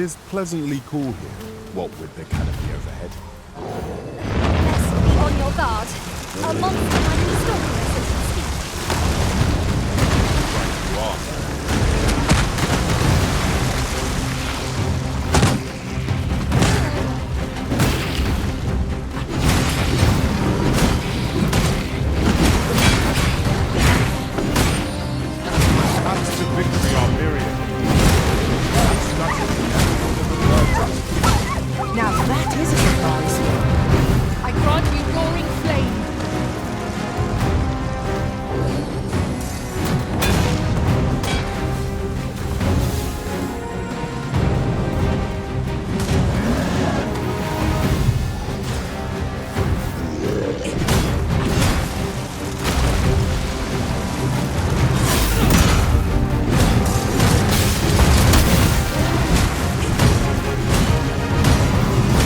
'Tis pleasantly cool here, what with the canopy overhead. Best be on your guard. A monster might be stalking us as we speak. Right you are. That's the victory, our period. Now that is a surprise. I grant you roaring flame.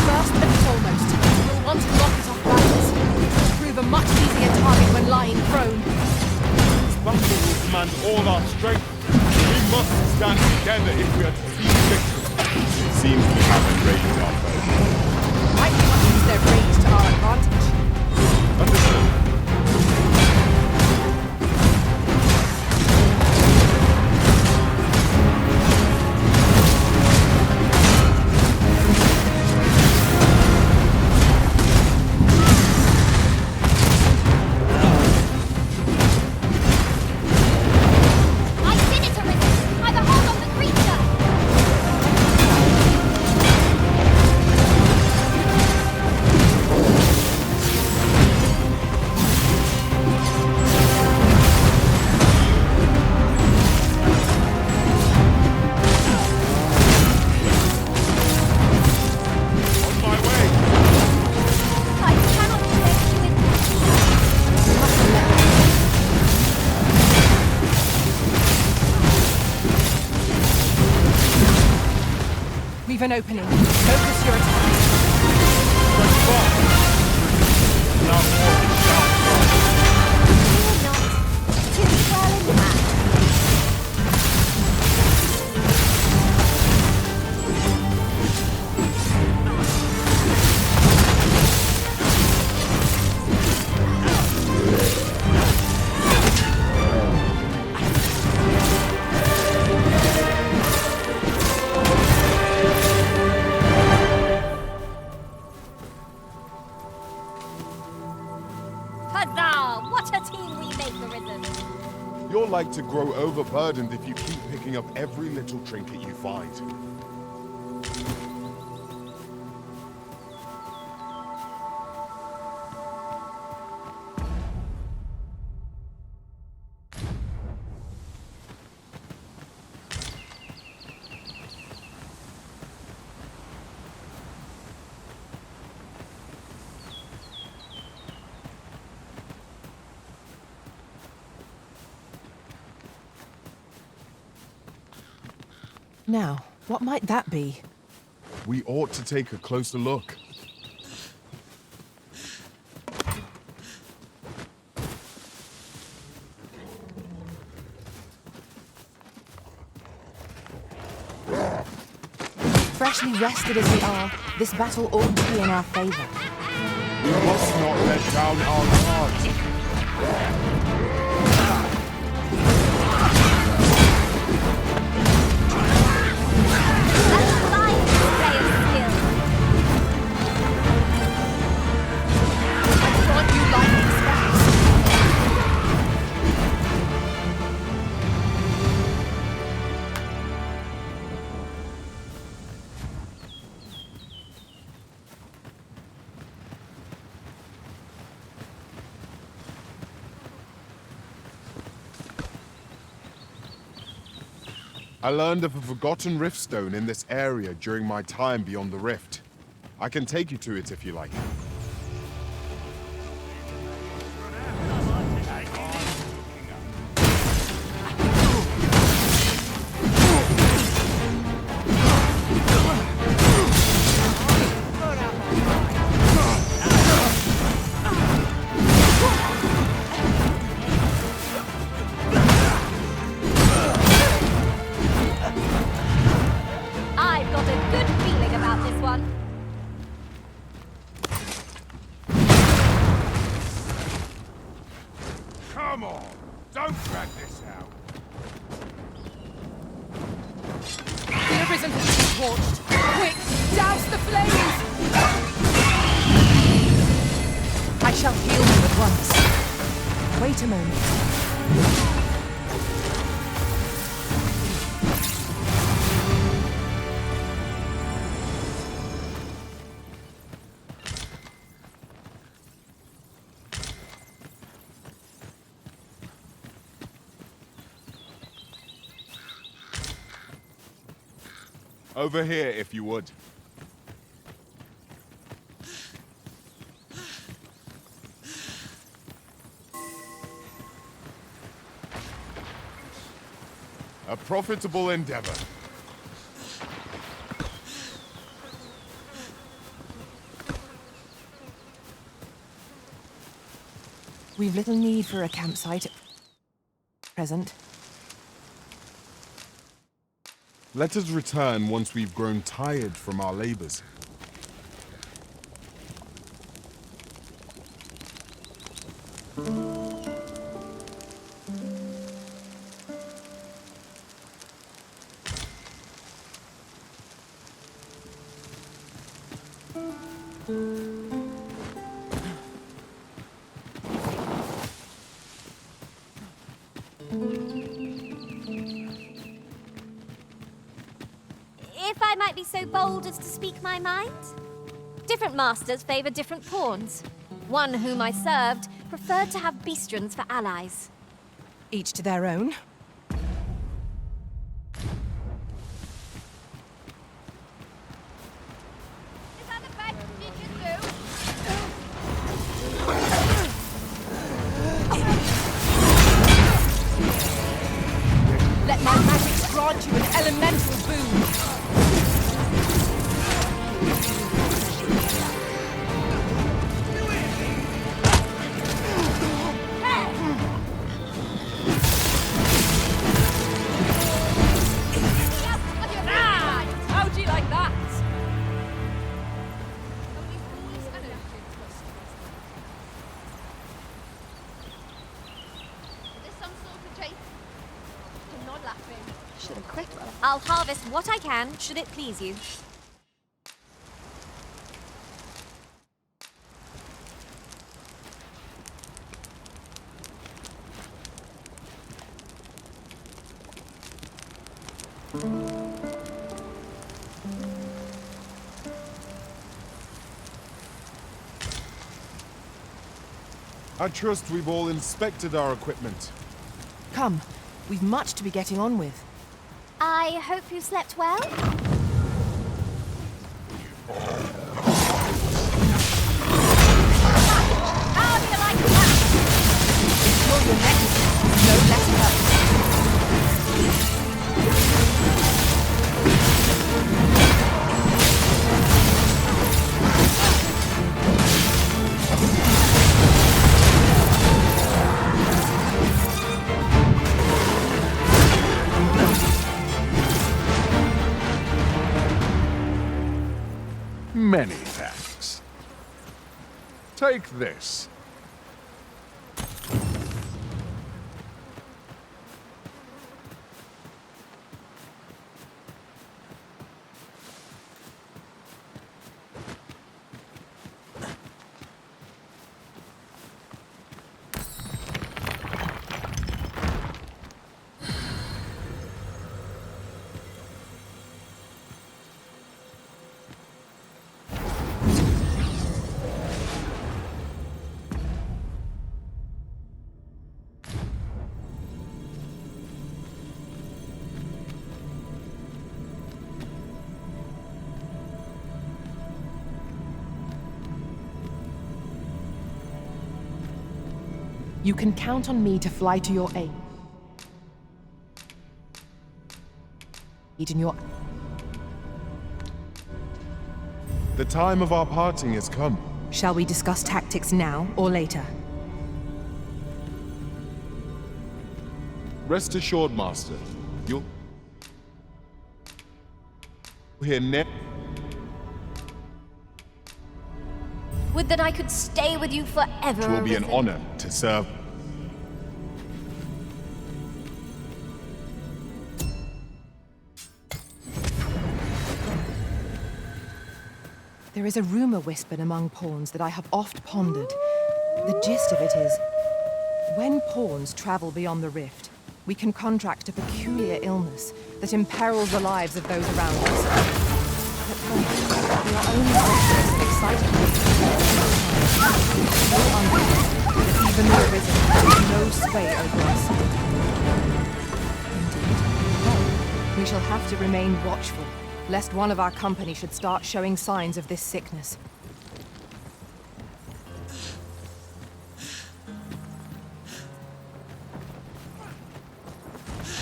First and foremost, you'll want to knock it off balance. It'll prove a much easier target when lying prone. This battle will command all our strength. We must stand together if we are to see victory. It seems we haven't raised our foe. Might want to use their rage to our advantage. Understood. I did it, Arisen! By the hold of the creature! On my way. I cannot protect you with We've an opening. Focus your attack. Press far. Now forward, shout. not. Too well in hand. Huzzah! What a team we make, Arisen! You're like to grow overburdened if you keep picking up every little trinket you find. Now, what might that be? We ought to take a closer look. Freshly rested as we are, this battle ought to be in our favor. We must not let down our guard. That's a fine display of skill. I grant you lightning spells. I learned of a forgotten rift stone in this area during my time beyond the rift. I can take you to it if you like. I've got a Wait a moment. Over here, if you would. A profitable endeavor. We've little need for a campsite at present. Let us return once we've grown tired from our labors. If I might be so bold as to speak my mind? Different masters favor different pawns. One whom I served preferred to have beastrons for allies. Each to their own. Is that a bad do? Let my magic grant you an elemental boon. How'd you like that? Should have quit. I'll harvest what I can, should it please you. I trust we've all inspected our equipment. Come, we've much to be getting on with. I hope you slept well? How do you like that? Ensure your neck is no less hurt. Many thanks. Take this. You can count on me to fly to your aid. In your... The time of our parting has come. Shall we discuss tactics now or later? Rest assured, Master. You'll hear next. Would that I could stay with you forever. It will be an Arisen. honor to serve. There is a rumor whispered among pawns that I have oft pondered. The gist of it is, When pawns travel beyond the rift, we can contract a peculiar illness that imperils the lives of those around us. At first, we are only anxious and excited. So unbelievable that even the Arisen has no sway over us. Indeed. Well, we shall have to remain watchful, lest one of our company should start showing signs of this sickness.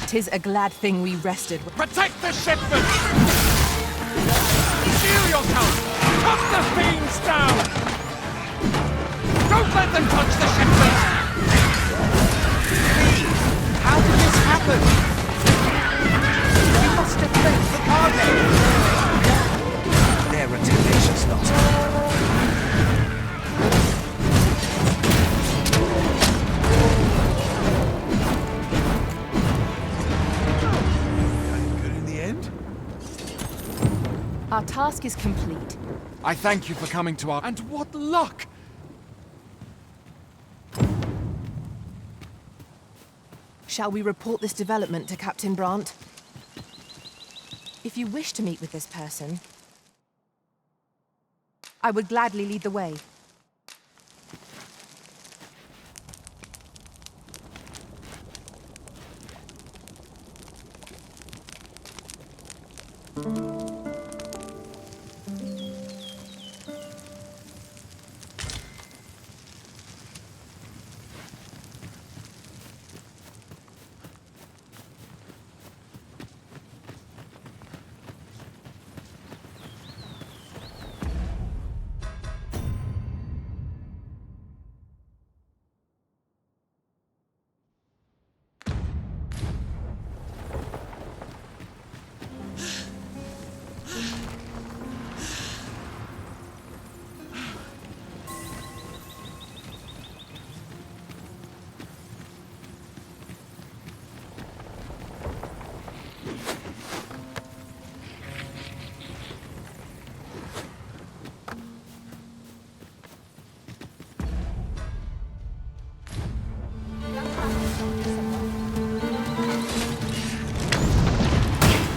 'Tis a glad thing we rested. Protect the shipment! Shield yourself! Cut the fiends down! Don't let them touch the shipment! Please! How did this happen? We must defend the cargo! They're a tenacious lot. Our task is complete. I thank you for coming to our... And what luck! Shall we report this development to Captain Brandt? If you wish to meet with this person, I would gladly lead the way.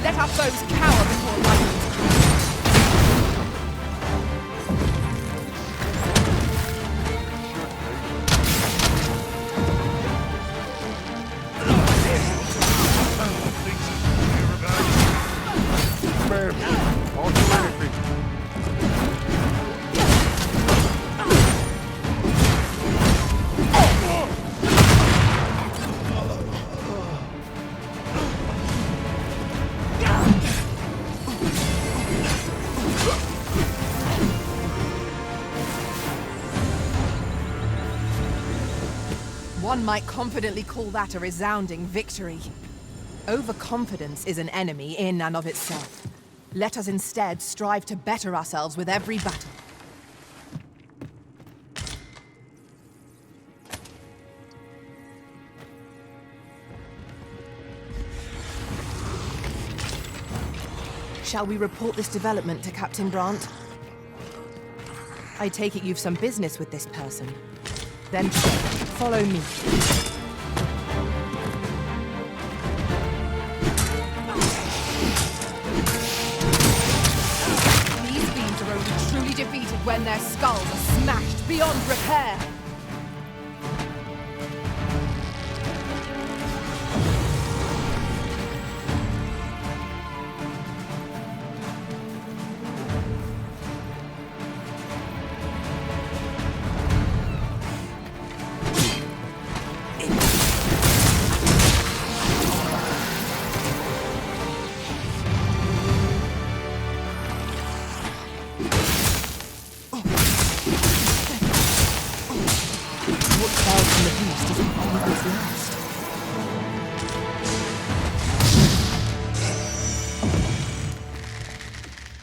Let our foes cower before lightning. I'll do anything. One might confidently call that a resounding victory. Overconfidence is an enemy in and of itself. Let us instead strive to better ourselves with every battle. Shall we report this development to Captain Brandt? I take it you've some business with this person. Then follow me. These fiends are only truly defeated when their skulls are smashed beyond repair.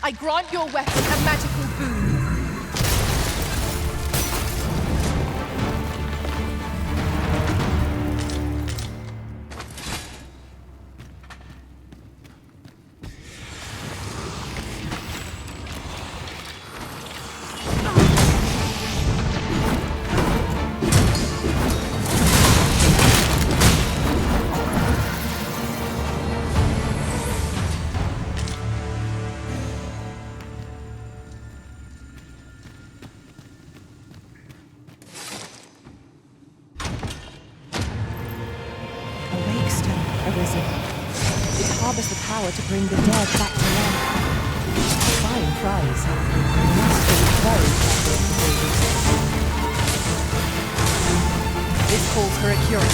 I grant your weapon a magical boon. power to bring the dead back to life. Fine prize. You must be very careful before you say. This calls for a cure.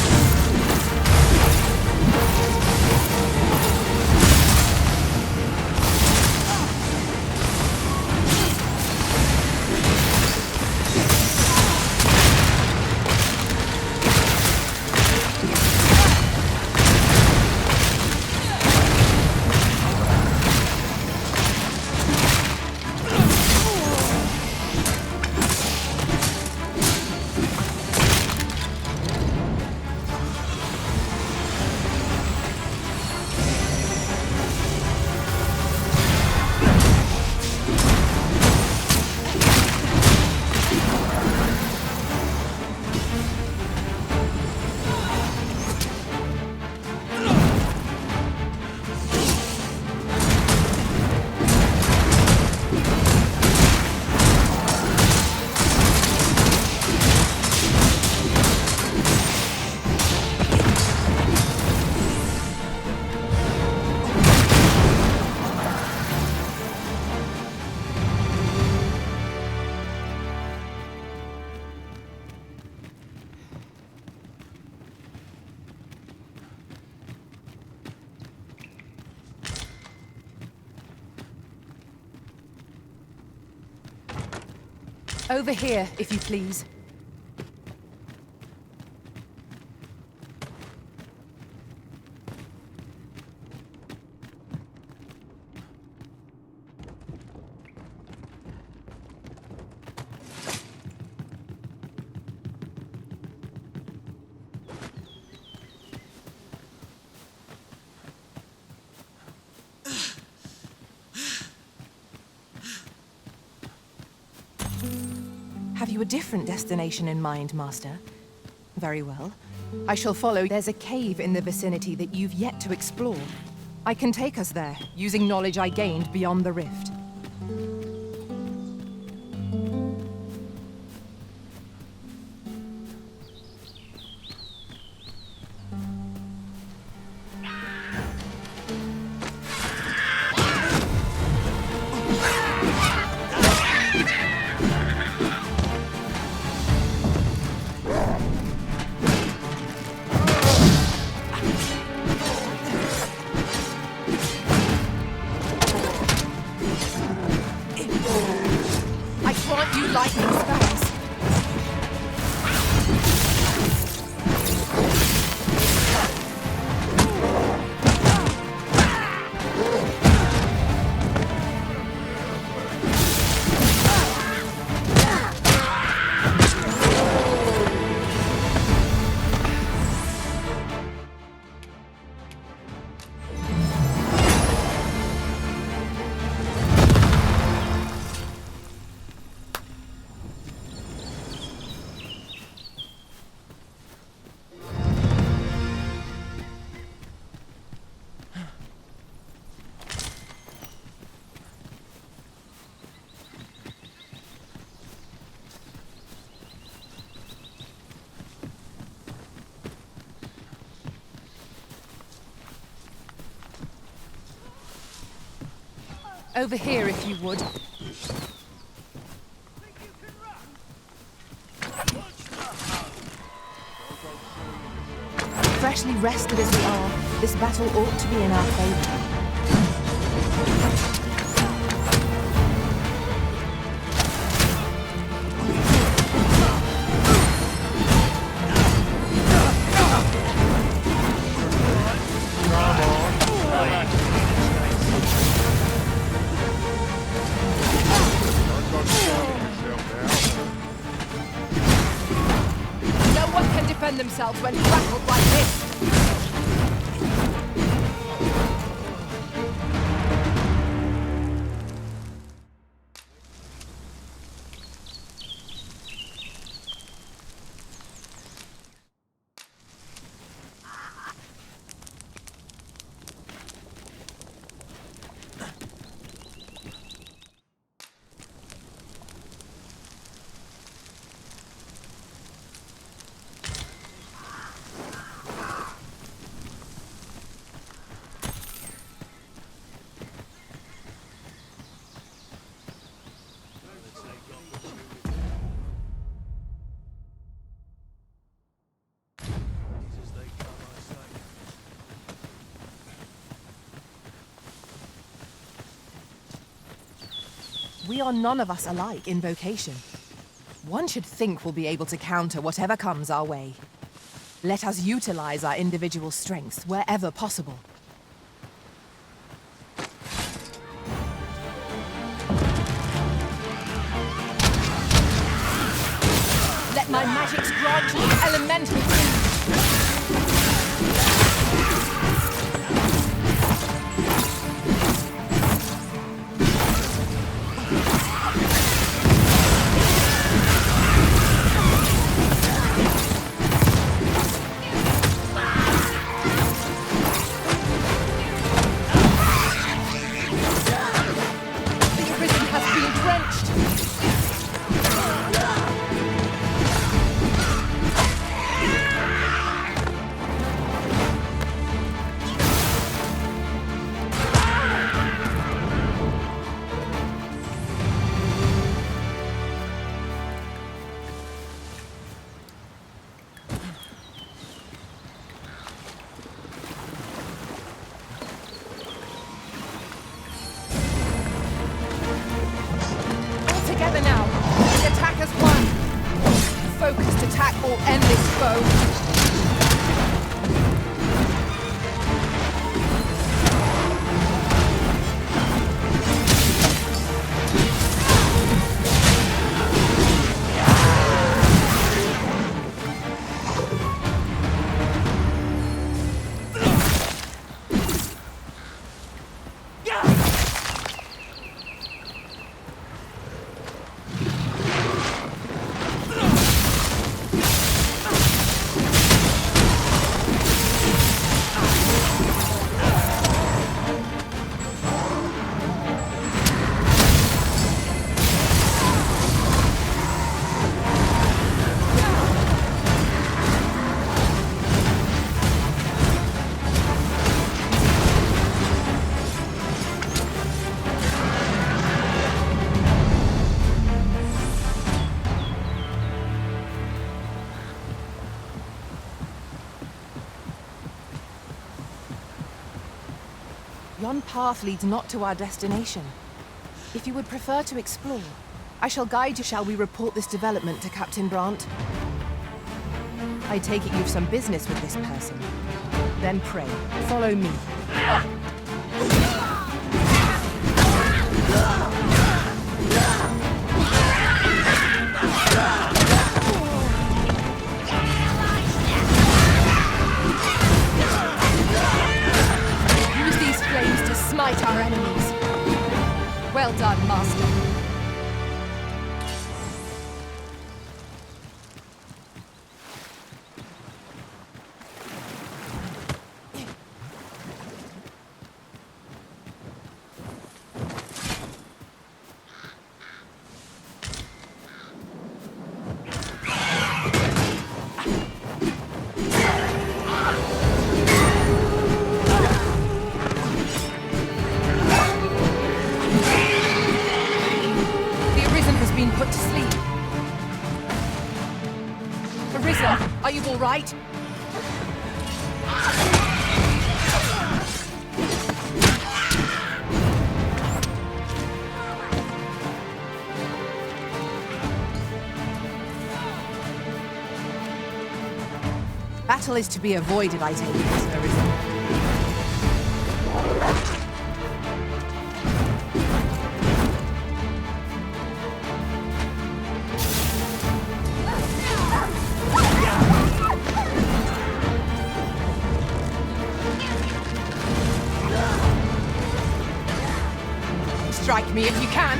Over here, if you please. Have you a different destination in mind, Master? Very well. I shall follow. There's a cave in the vicinity that you've yet to explore. I can take us there, using knowledge I gained beyond the rift. Lightning spells. Over here, if you would. Freshly rested as we are, this battle ought to be in our favor. Themselves when grappled like this. We are none of us alike in vocation. One should think we'll be able to counter whatever comes our way. Let us utilize our individual strengths wherever possible. Let my magics grant you an elemental boon. Together now. The attack as one. Focused attack or endless foe. Yon path leads not to our destination. If you would prefer to explore, I shall guide you. Shall we report this development to Captain Brandt? I take it you've some business with this person. Then pray, follow me. Smite our enemies. Well done, Master. Put to sleep. Arisen, are you all right? Battle is to be avoided, I take it, Arisen. Strike me if you can.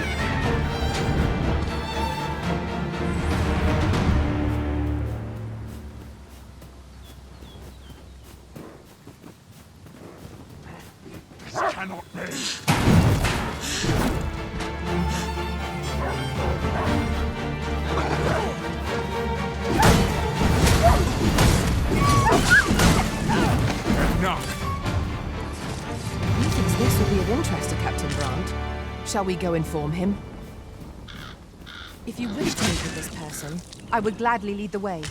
This cannot be. Enough. Methinks this will be of interest to Captain Brandt. Shall we go inform him? If you wish to meet with this person, I would gladly lead the way.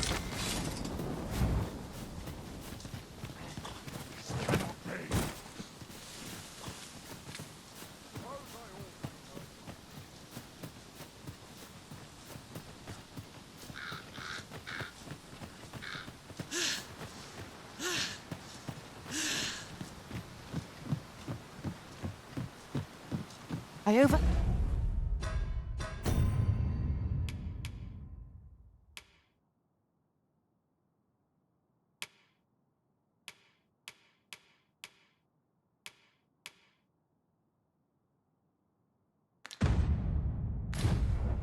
I over...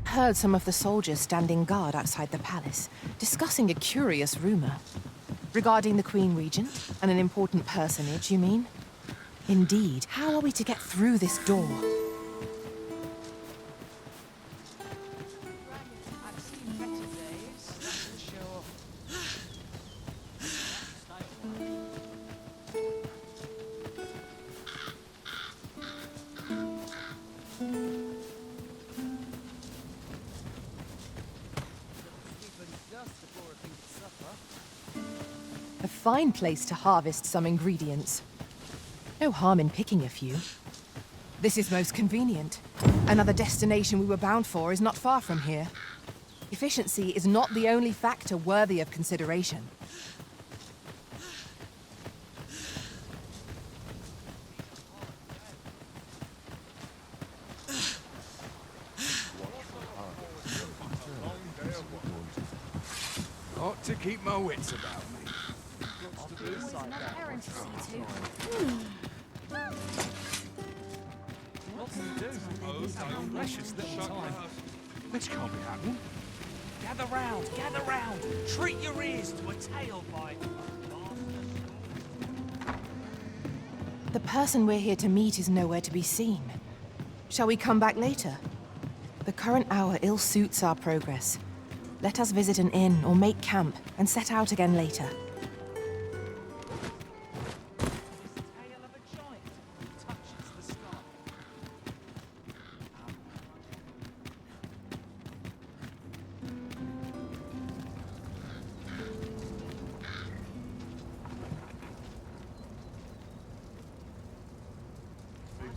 heard some of the soldiers standing guard outside the palace, discussing a curious rumor. Regarding the Queen Regent and an important personage, you mean? Indeed. How are we to get through this door? I've seen better days, that's for sure. A fine place to harvest some ingredients. No harm in picking a few. This is most convenient. Another destination we were bound for is not far from here. Efficiency is not the only factor worthy of consideration. Ought to keep my wits about me. This can't be happening. Gather round. Treat your ears to a tailpipe. The person we're here to meet is nowhere to be seen. Shall we come back later? The current hour ill suits our progress. Let us visit an inn or make camp and set out again later.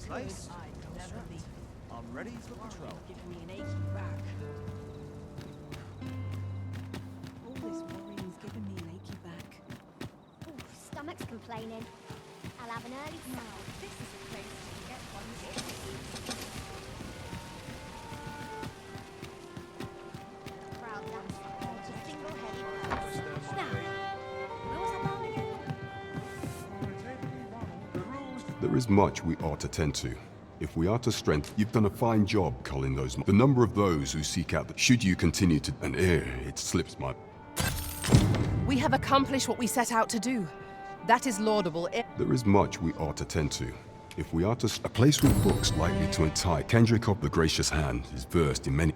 Place? I'm ready for patrol. Giving me an achy back. All this worrying's giving me an achy back. Ooh, stomach's complaining. I'll have an early now. This is a place to get one's Proud dance to single-headed. Now, where was I bound again? There is much we ought to tend to. If we are to strengthen, you've done a fine job culling those. The number of those who seek out, should you continue to, and it slips my. We have accomplished what we set out to do. That is laudable. There is much we ought to tend to. If we are to, a place with books likely to entice. Kendrick of the Gracious Hand is versed in many.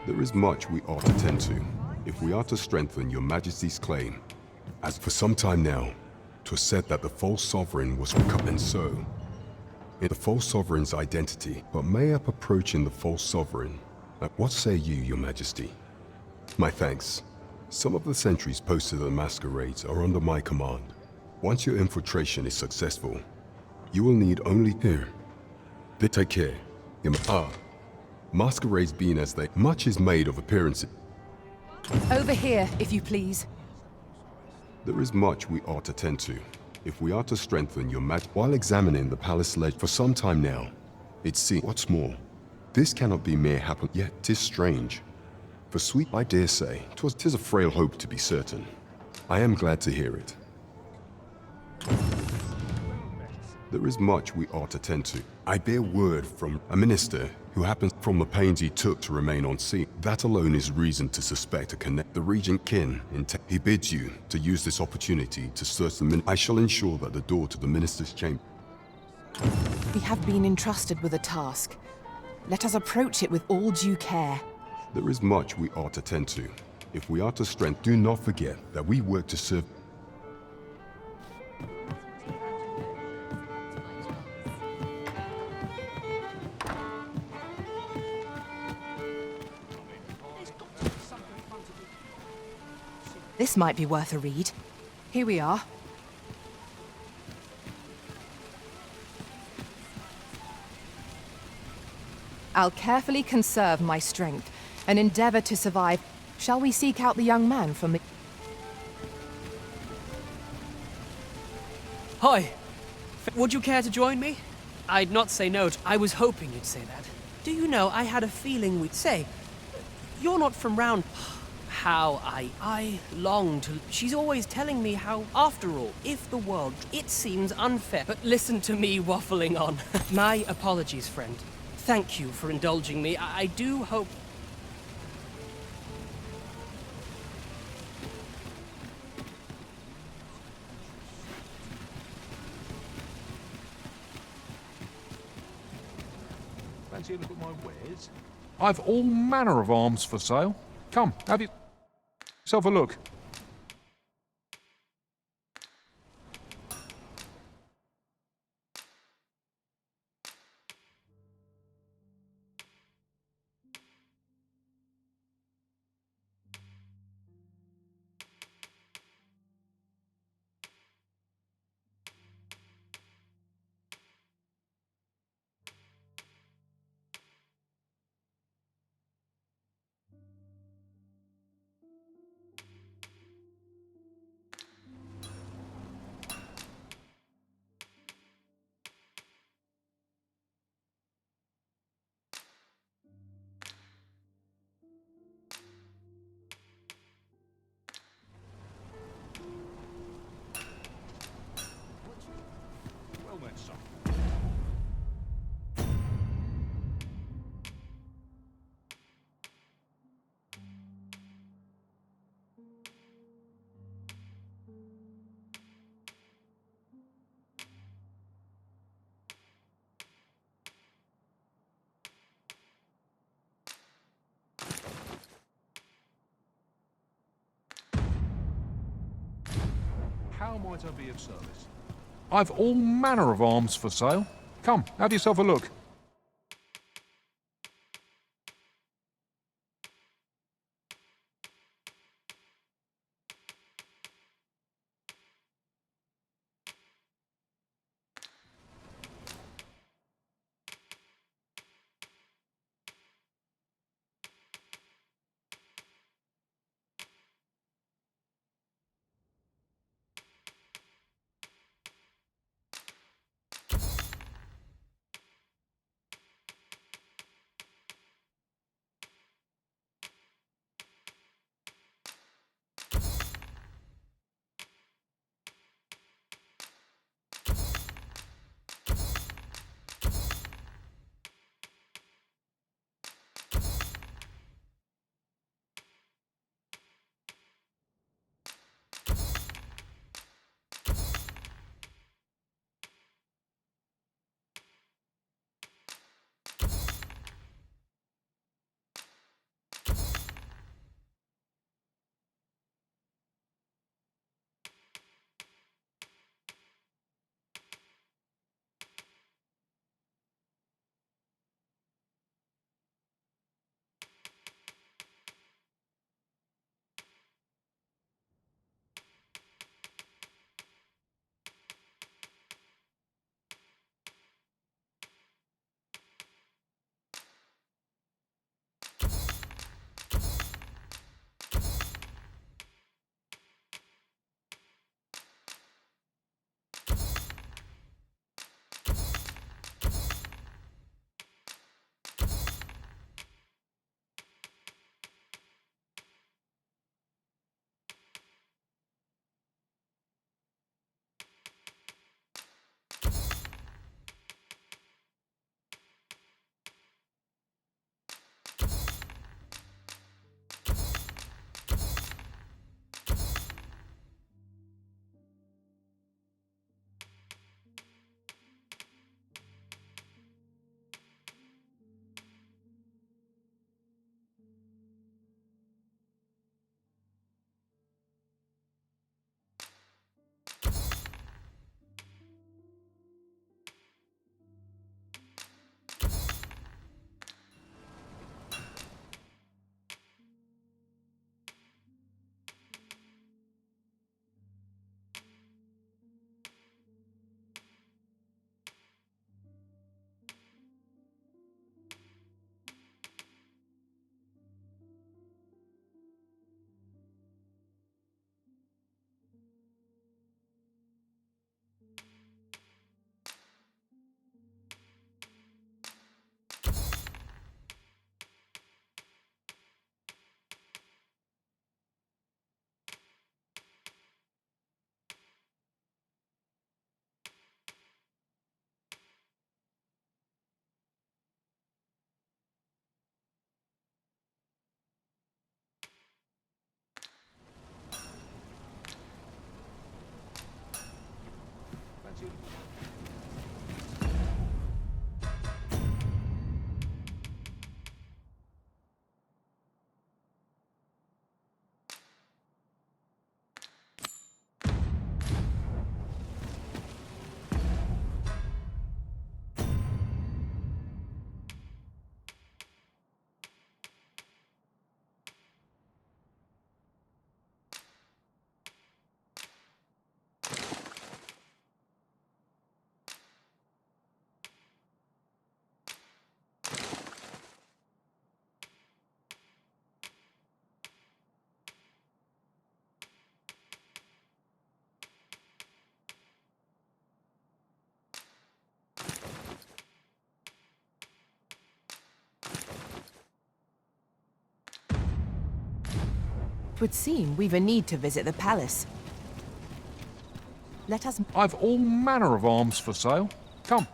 There is much we ought to tend to. If we are to strengthen your Majesty's claim, as for some time now, 'twas said that the false sovereign was recovered, and so, in the false sovereign's identity, but may up approaching the false sovereign. What say you, your Majesty? My thanks. Some of the sentries posted at the masquerades are under my command. Once your infiltration is successful, you will need only here. They take care. Masquerades being as they, much is made of appearances. Over here, if you please. There is much we ought to tend to. If we are to strengthen your while examining the palace ledge for some time now, it seems. What's more, this cannot be mere happen, yet 'tis strange. For sweet, I dare say, 'tis a frail hope to be certain. I am glad to hear it. There is much we ought to tend to. I bear word from a minister who happens from the pains he took to remain on sea. That alone is reason to suspect a connect. The regent kin. He bids you to use this opportunity to search the I shall ensure that the door to the minister's chamber. We have been entrusted with a task. Let us approach it with all due care. There is much we ought to tend to. If we are to strengthen, do not forget that we work to serve. This might be worth a read. Here we are. I'll carefully conserve my strength and endeavor to survive. Shall we seek out the young man from the... Hi. Would you care to join me? I'd not say no. I was hoping you'd say that. Do you know, I had a feeling we'd say, you're not from round... How I long to... She's always telling me how, after all, if the world, it seems unfair. But listen to me waffling on. My apologies, friend. Thank you for indulging me. I do hope... Fancy a look at my wares? I've all manner of arms for sale. Come, have yourself a look. Well then, son. How might I be of service? I've all manner of arms for sale. Come, have yourself a look. 'Twould seem we've a need to visit the palace. Let us... I've all manner of arms for sale. Come.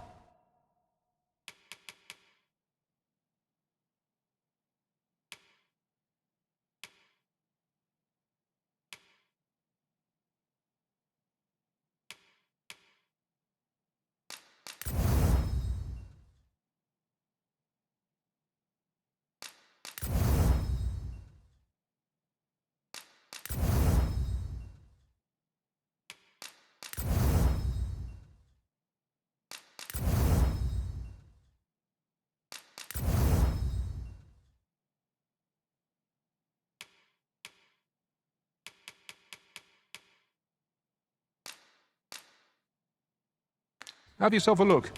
Have yourself a look.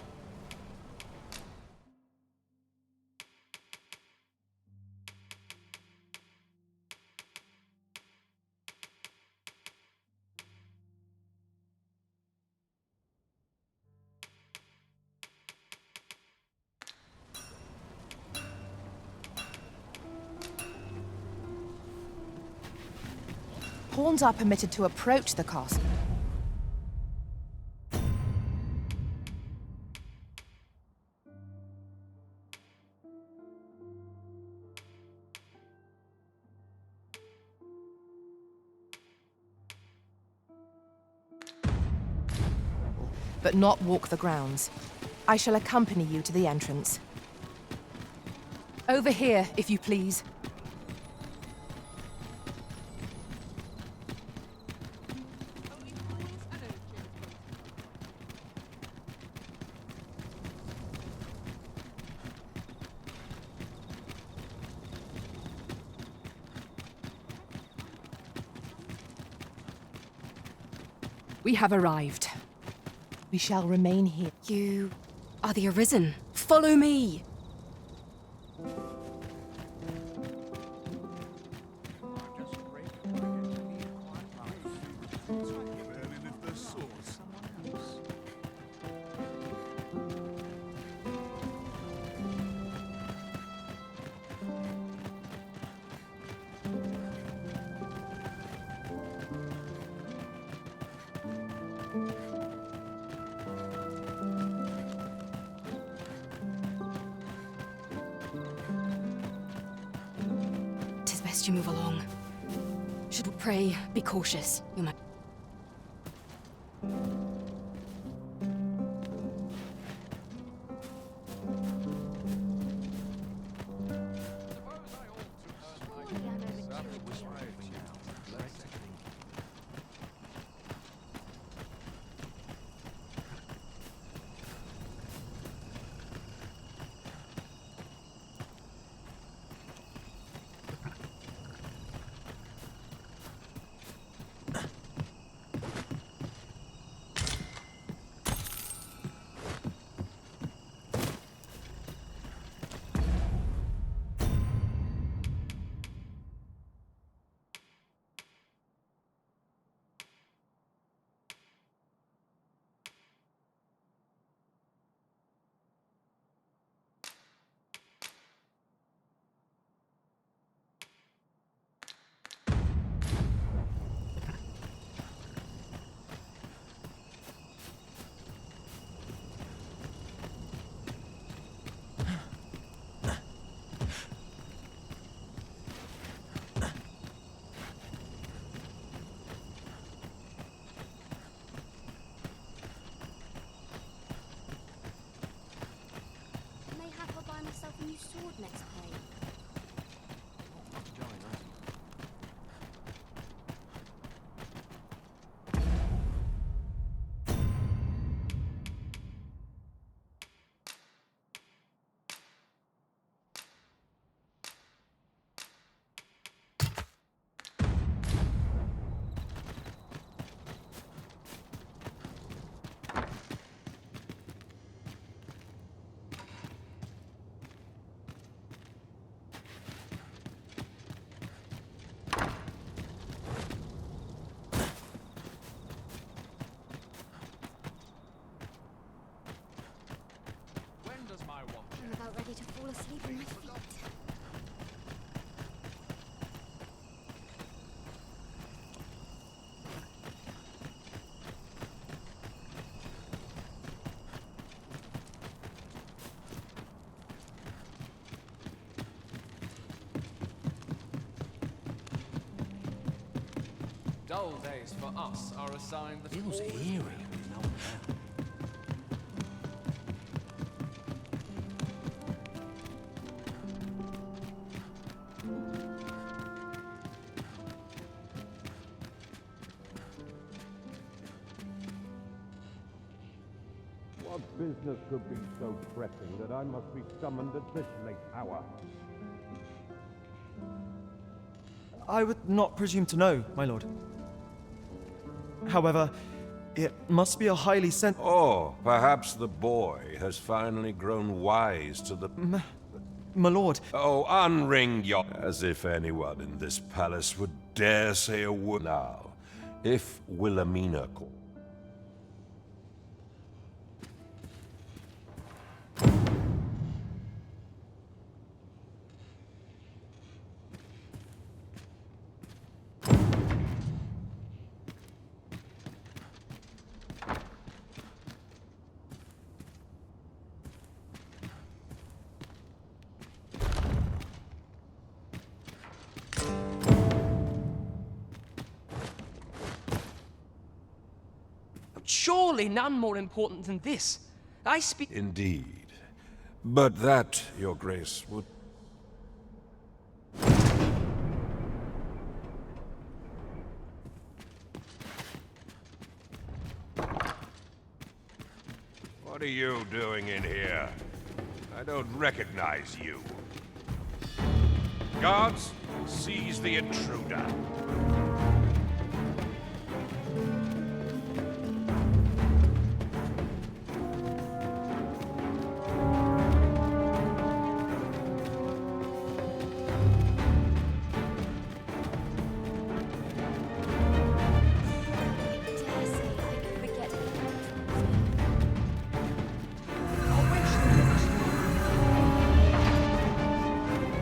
Pawns are permitted to approach the castle. But not walk the grounds. I shall accompany you to the entrance. Over here, if you please. We have arrived. We shall remain here. You are the Arisen. Follow me! You move along. Should pray, be cautious. You might. Sword next play. I'm about ready to fall asleep on my feet. Dull days for us are a sign that Feels all is eerie well. with no one around. What business could be so pressing that I must be summoned at this late hour? I would not presume to know, my lord. However, it must be a highly Oh, perhaps the boy has finally grown wise to the... My lord, Oh, unring your... As if anyone in this palace would dare say a word now. If Wilhelmina called... Surely none more important than this. I speak. Indeed. But that, your grace, would... What are you doing in here? I don't recognize you. Guards, seize the intruder.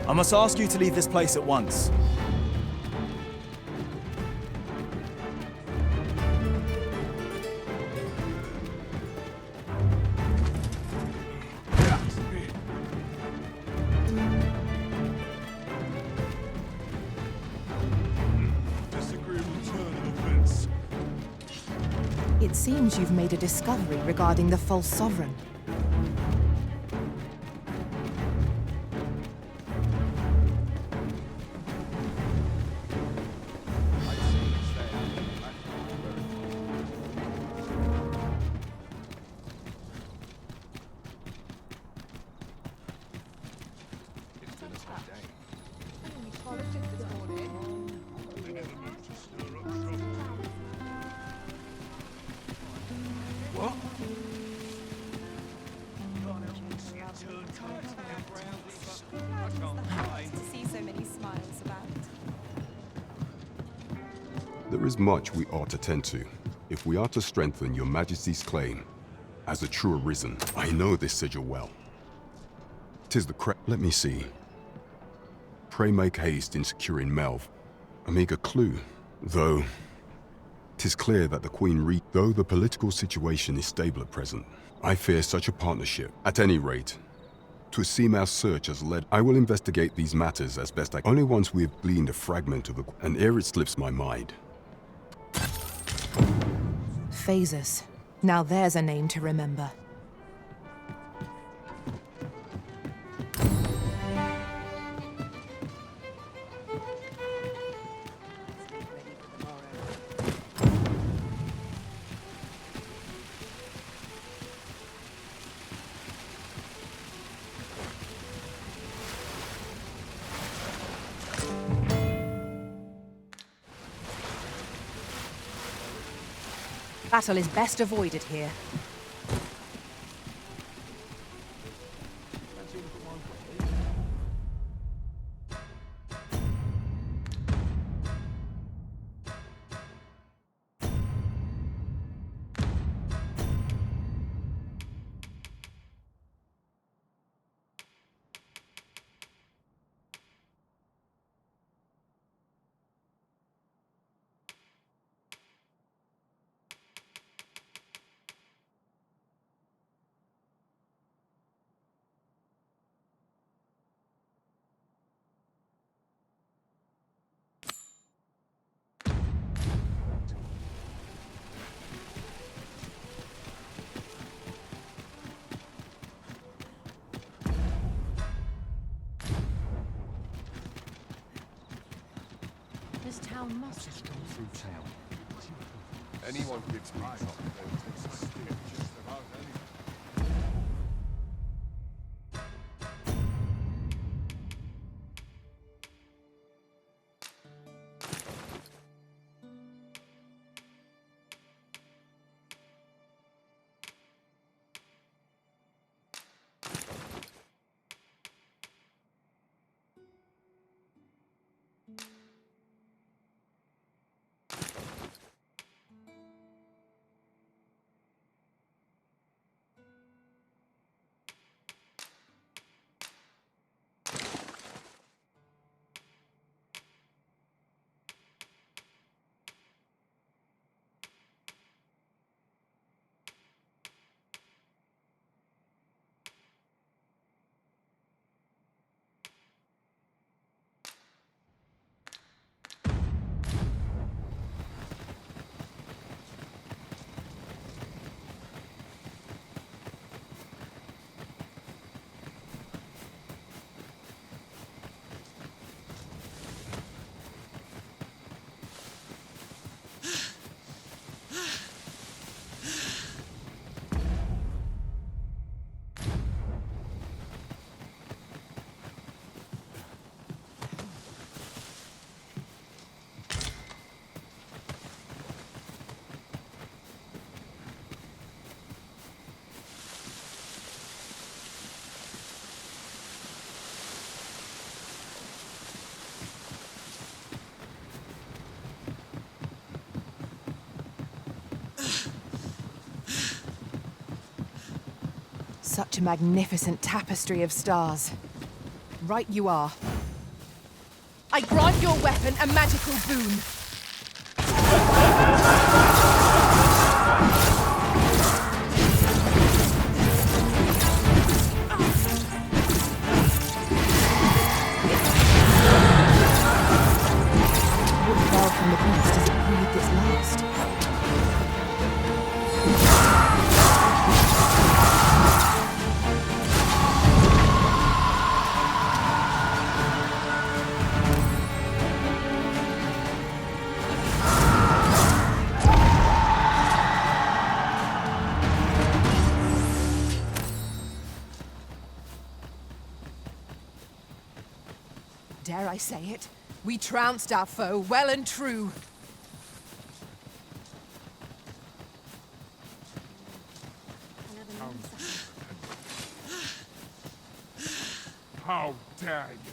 I must ask you to leave this place at once. Disagreeable turn of events. It seems you've made a discovery regarding the false sovereign. There is much we ought to tend to, if we are to strengthen your majesty's claim as a true arisen. I know this sigil well. 'Tis the let me see. Pray make haste in securing Melv. A meager clue, though 'tis clear that the Queen though the political situation is stable at present, I fear such a partnership. At any rate, 'twould seem our search has led. I will investigate these matters as best I can. Only once we have gleaned a fragment of the... and ere it slips my mind. Phases. Now there's a name to remember. Battle is best avoided here. this town must have gone Through town. Anyone gives me something, takes a stick just about anything. Such a magnificent tapestry of stars. Right you are. I grant your weapon a magical boon. What fell from the beast as it breathed its last? Dare I say it? We trounced our foe well and true. How dare you?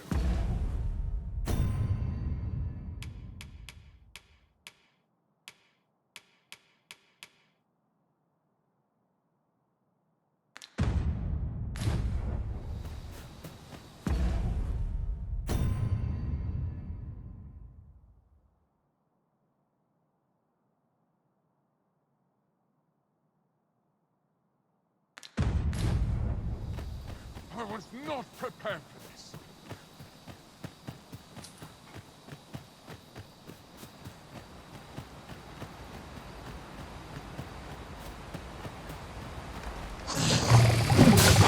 I was not prepared for this.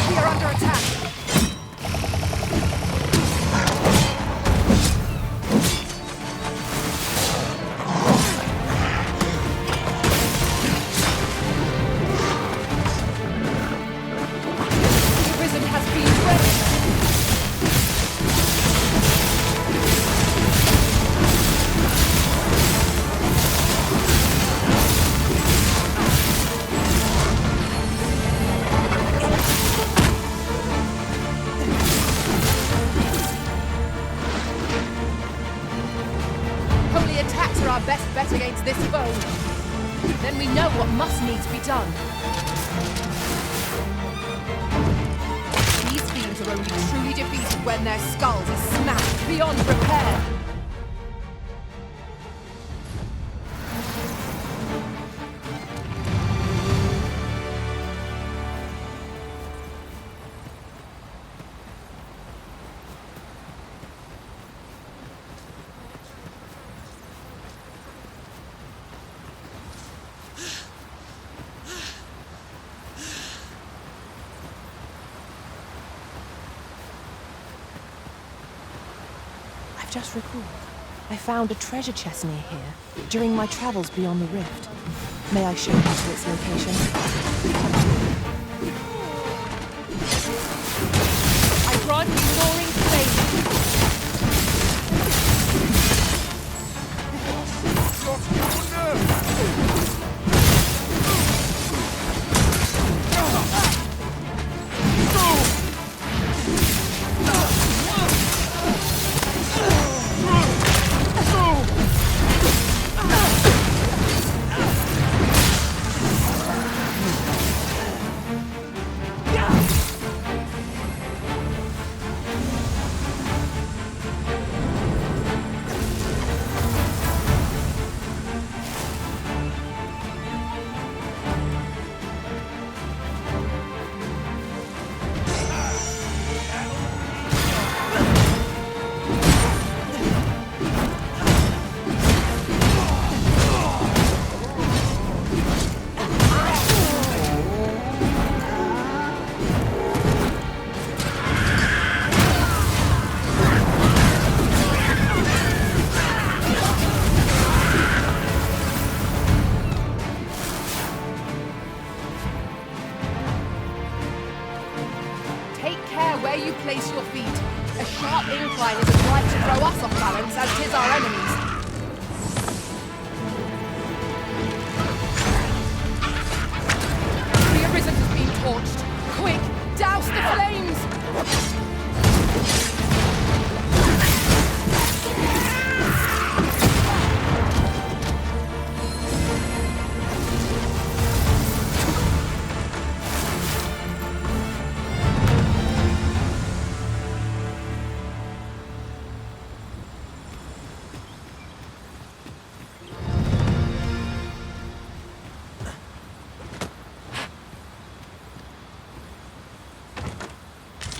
We are under attack. Our best bet against this foe. Then we know what must needs be done. These fiends are only truly defeated when their skulls are smashed beyond repair. Just recalled. I found a treasure chest near here during my travels beyond the rift. May I show you to its location? I grant you soaring flame. Where you place your feet. A sharp incline is as right to throw us off balance as 'tis our enemies. The Arisen has been torched. Quick, douse the flames!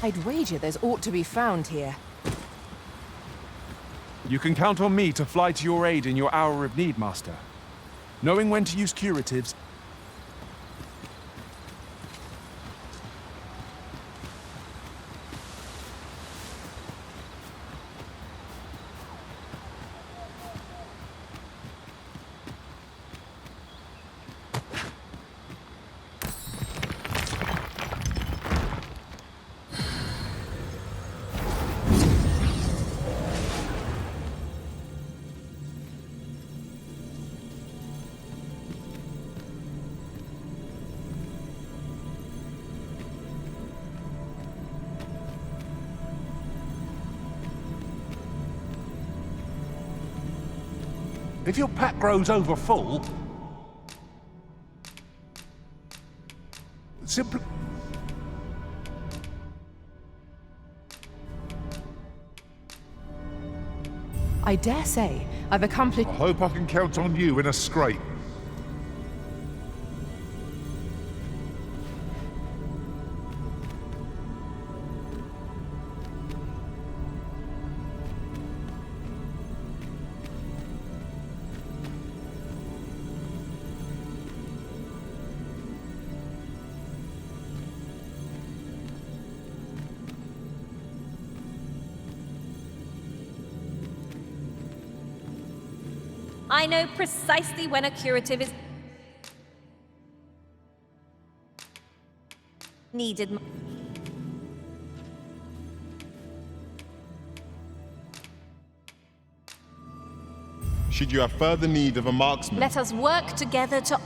I'd wager there's aught to be found here. You can count on me to fly to your aid in your hour of need, Master. Knowing when to use curatives... If your pack grows over full, simply... I dare say I've accomplished... I hope I can count on you in a scrape. I know precisely when a curative is needed. Should you have further need of a marksman? Let us work together to...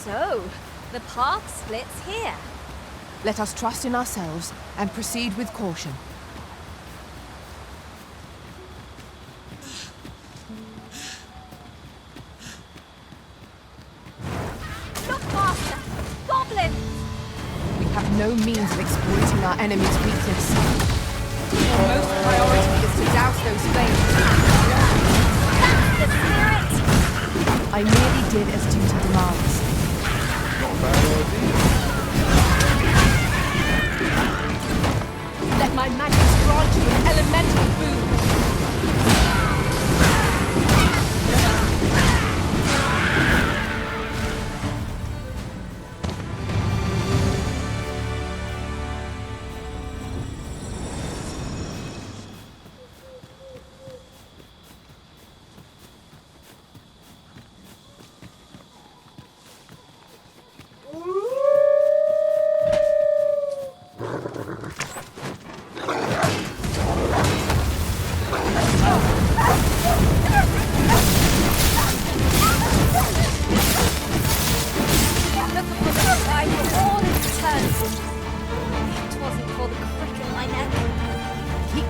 So, the path splits here. Let us trust in ourselves and proceed with caution. Look, Master! Goblins! We have no means of exploiting our enemy's weakness. Our most priority is to douse those flames. That's the spirit! I merely did as duty demands. Let my magics grant you an elemental boon.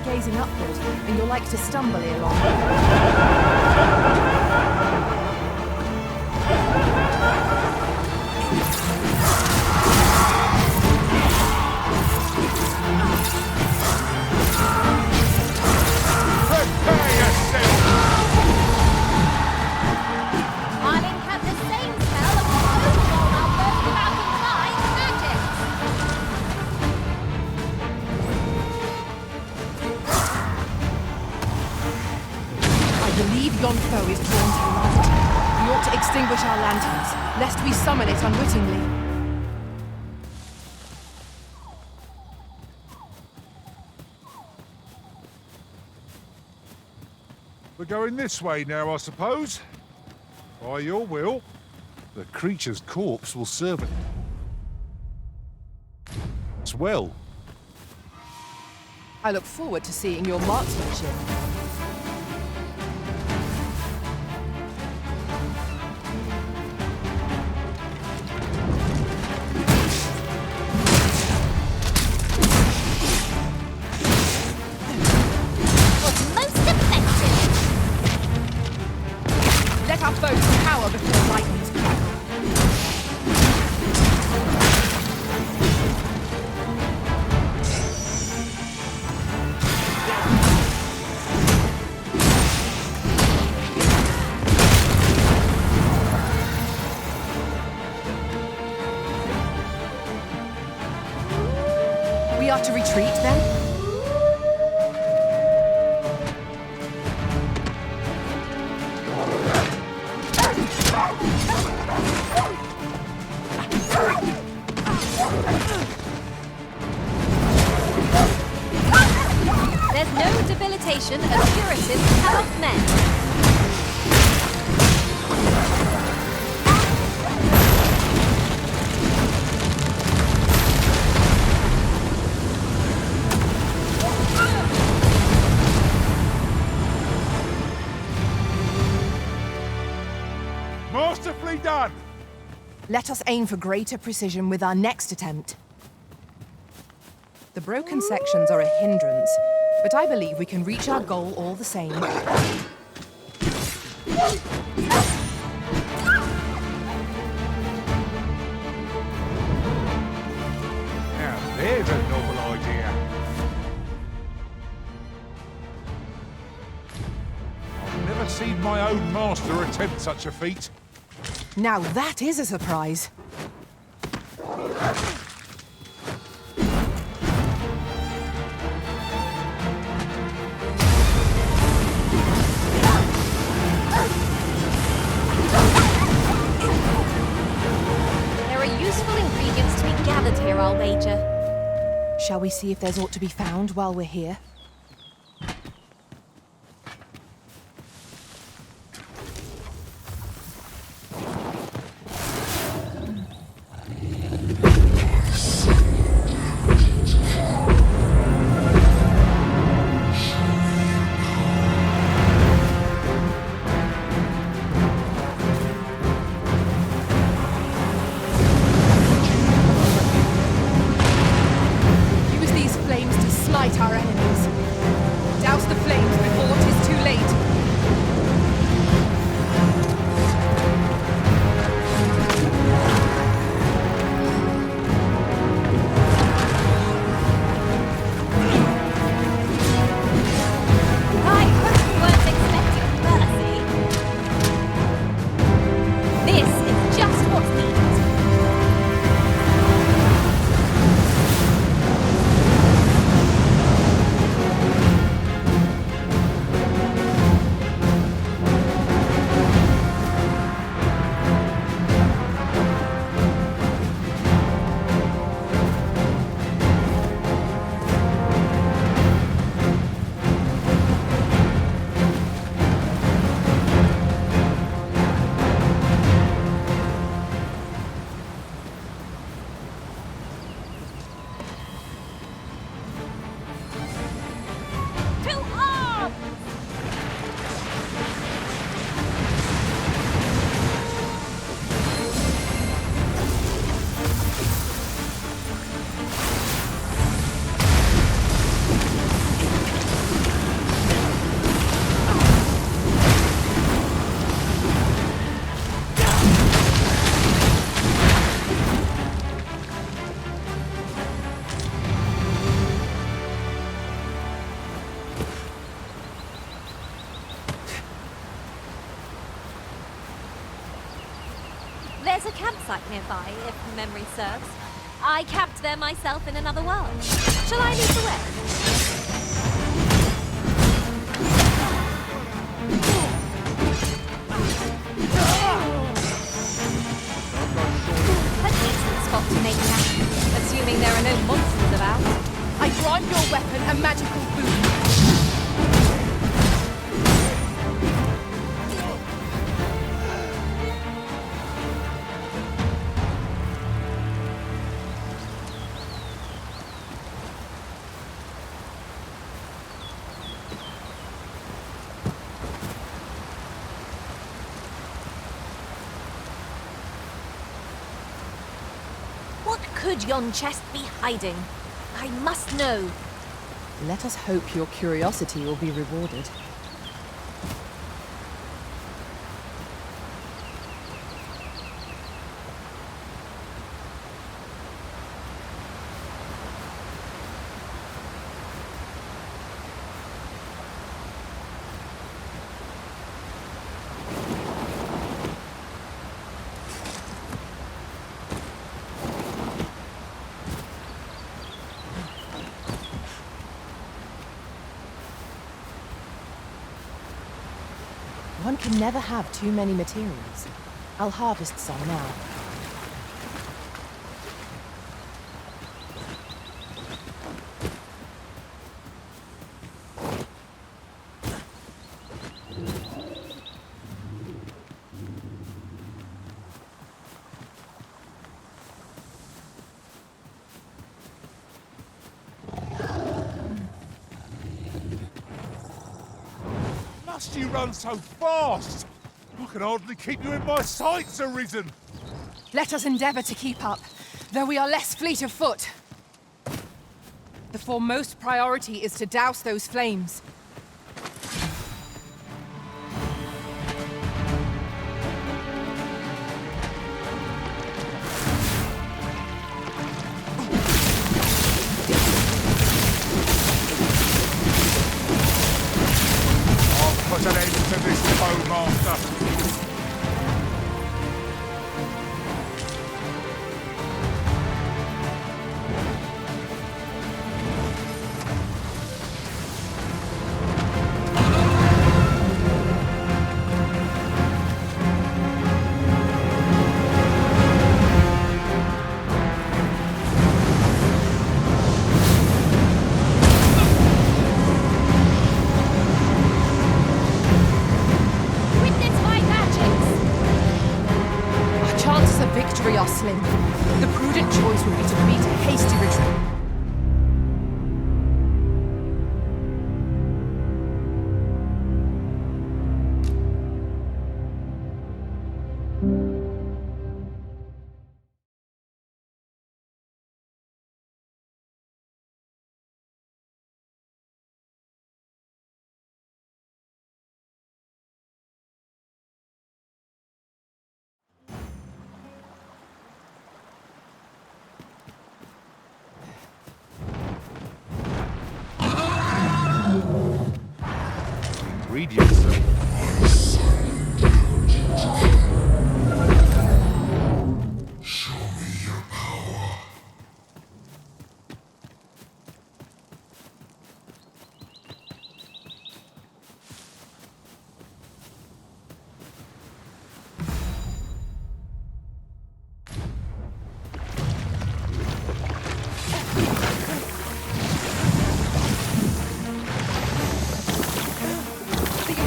Gazing upward, and you're like to stumble ere long. Yon foe is drawn to the light. We ought to extinguish our lanterns, lest we summon it unwittingly. We're going this way now, I suppose. By your will. The creature's corpse will serve it as well. I look forward to seeing your marksmanship. We are to retreat, then? There's no debilitation of curative health men. Masterfully done! Let us aim for greater precision with our next attempt. The broken sections are a hindrance, but I believe we can reach our goal all the same. Now, there's a novel idea. I've never seen my own master attempt such a feat. Now that is a surprise. Here, I'll wager. Shall we see if there's aught to be found while we're here? Our enemies. Douse the flames before it is too late. I hope you weren't expecting mercy. This is just what's needed. There's a campsite nearby, if memory serves. I camped there myself in another world. Shall I lead the way? A decent spot to make camp, assuming there are no monsters about. I grant your weapon a magical boon. What could yon chest be hiding? I must know. Let us hope your curiosity will be rewarded. One can never have too many materials. I'll harvest some now. Must you run so fast? I can hardly keep you in my sights, Arisen. Let us endeavor to keep up, though we are less fleet of foot. The foremost priority is to douse those flames. Put an end to this, Bowmaster. Victory are slim. The prudent choice would be to beat a hasty retreat. Ingredients. Show me your power.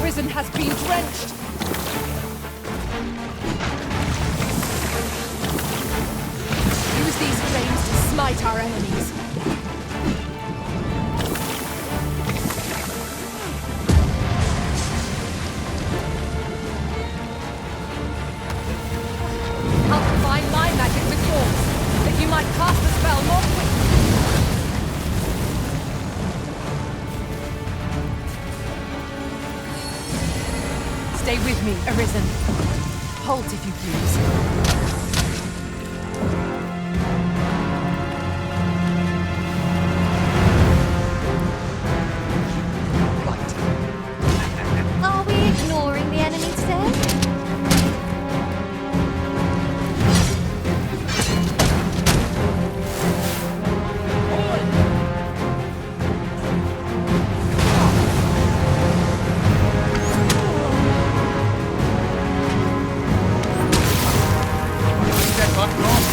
Prison has been drenched. Use these flames to smite our enemies. I'll combine my magic with yours, that you might cast the spell more quickly. Stay with me, Arisen. Halt, if you please. Are we ignoring the enemy today?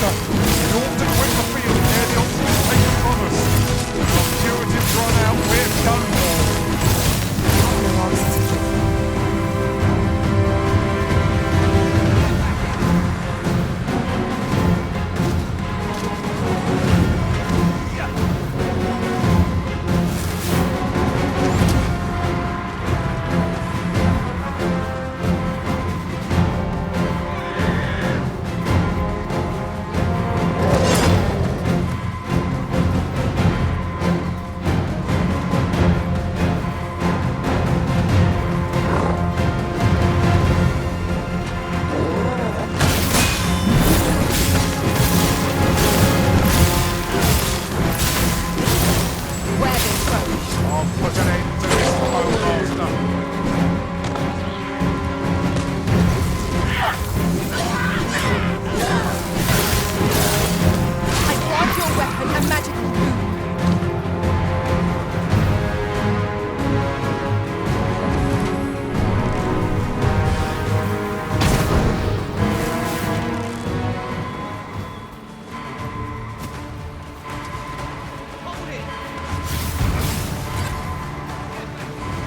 Master. In order to win the field, ere the ultimate is taken from us. Our curatives run out, we're done for.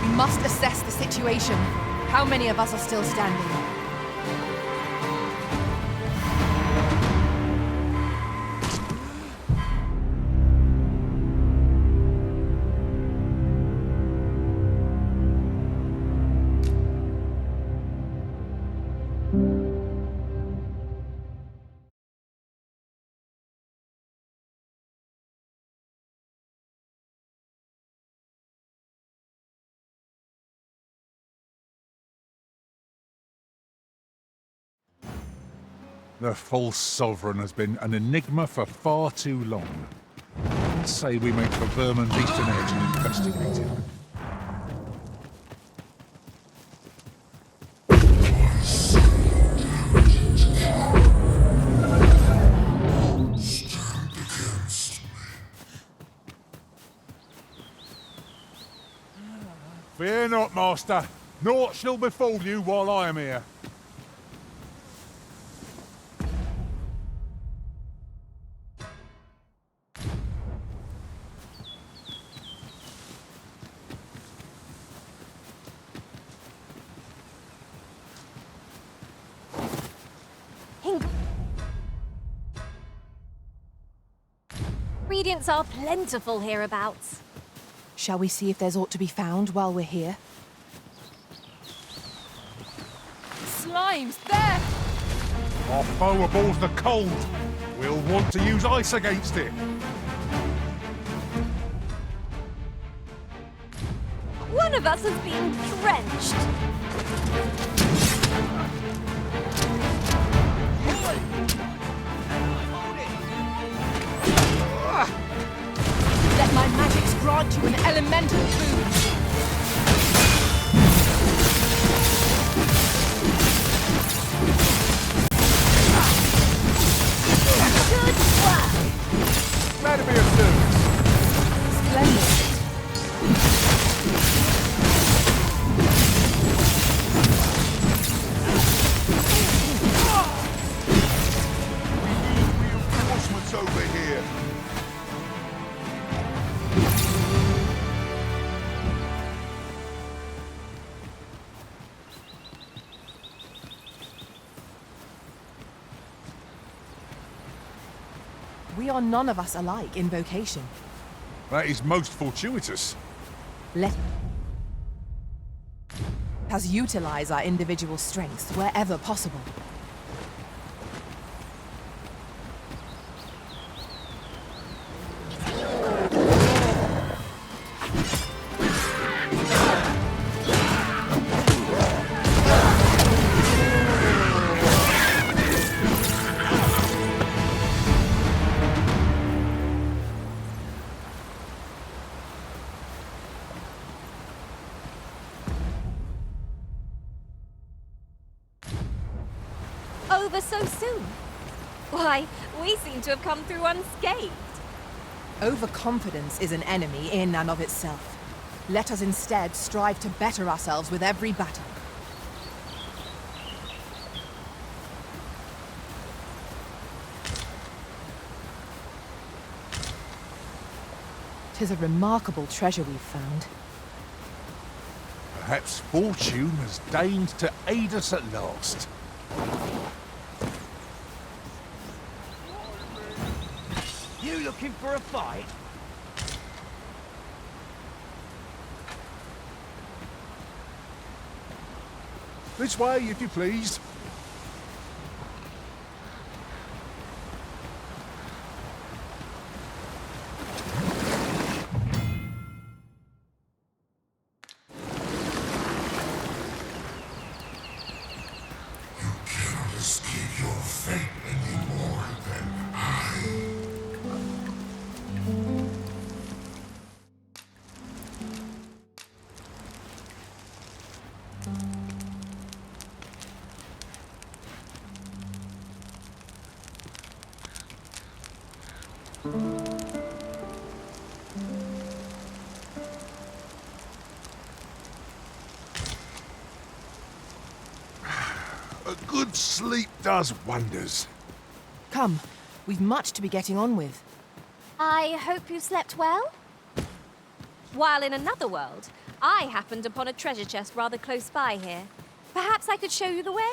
We must assess the situation. How many of us are still standing? The false sovereign has been an enigma for far too long. I'd say we make for Vermin Beast and Edge and investigate him. Fear not, Master. Naught shall befall you while I am here. Ingredients are plentiful hereabouts. Shall we see if there's aught to be found while we're here? Slime's there! Our foe abhors the cold. We'll want to use ice against it. One of us has been drenched. Let my magics grant you an elemental boon. Good work! Glad to be of service. Splendid. Reinforcements over here. We are none of us alike in vocation. That is most fortuitous. Let us utilize our individual strengths wherever possible. Over so soon? Why, we seem to have come through unscathed. Overconfidence is an enemy in and of itself. Let us instead strive to better ourselves with every battle. 'Tis a remarkable treasure we've found. Perhaps fortune has deigned to aid us at last. You looking for a fight? This way, if you please. Cannot escape your fate any more than I. A good sleep does wonders. Come, we've much to be getting on with. I hope you slept well? While in another world, I happened upon a treasure chest rather close by here. Perhaps I could show you the way?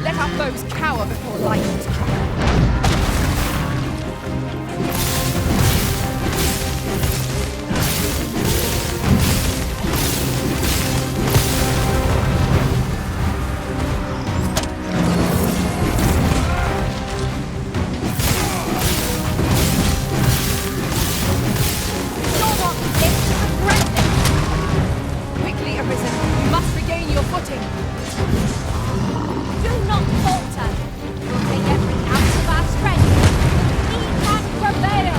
Let our foes cower before lightning strikes. Quickly arisen, you must regain your footing. Do not falter. We'll take every ounce of our strength. We can prevail.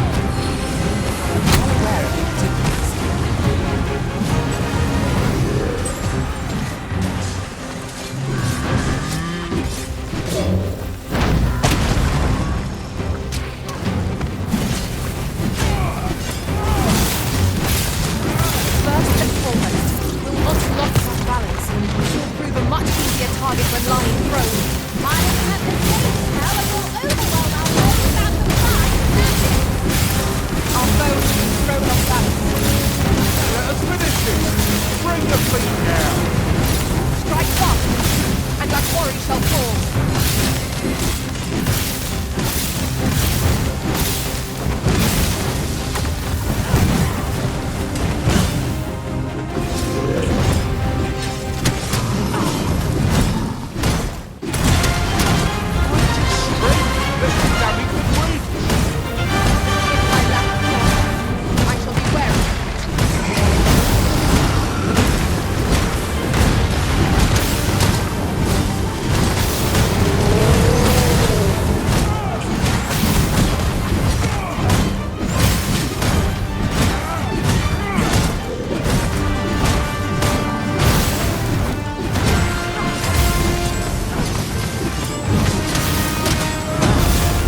Unaware of your difference. First and foremost, we'll not lost our balance. She'll prove a much easier target when lying prone. I have the same spell and will overwhelm our foes without the flying magic. Our foe will be thrown off balance. Let us finish this! Bring the fleet down! Strike fast, and our quarry shall fall. Let's examine the bridge! If I lack force, I shall be wary.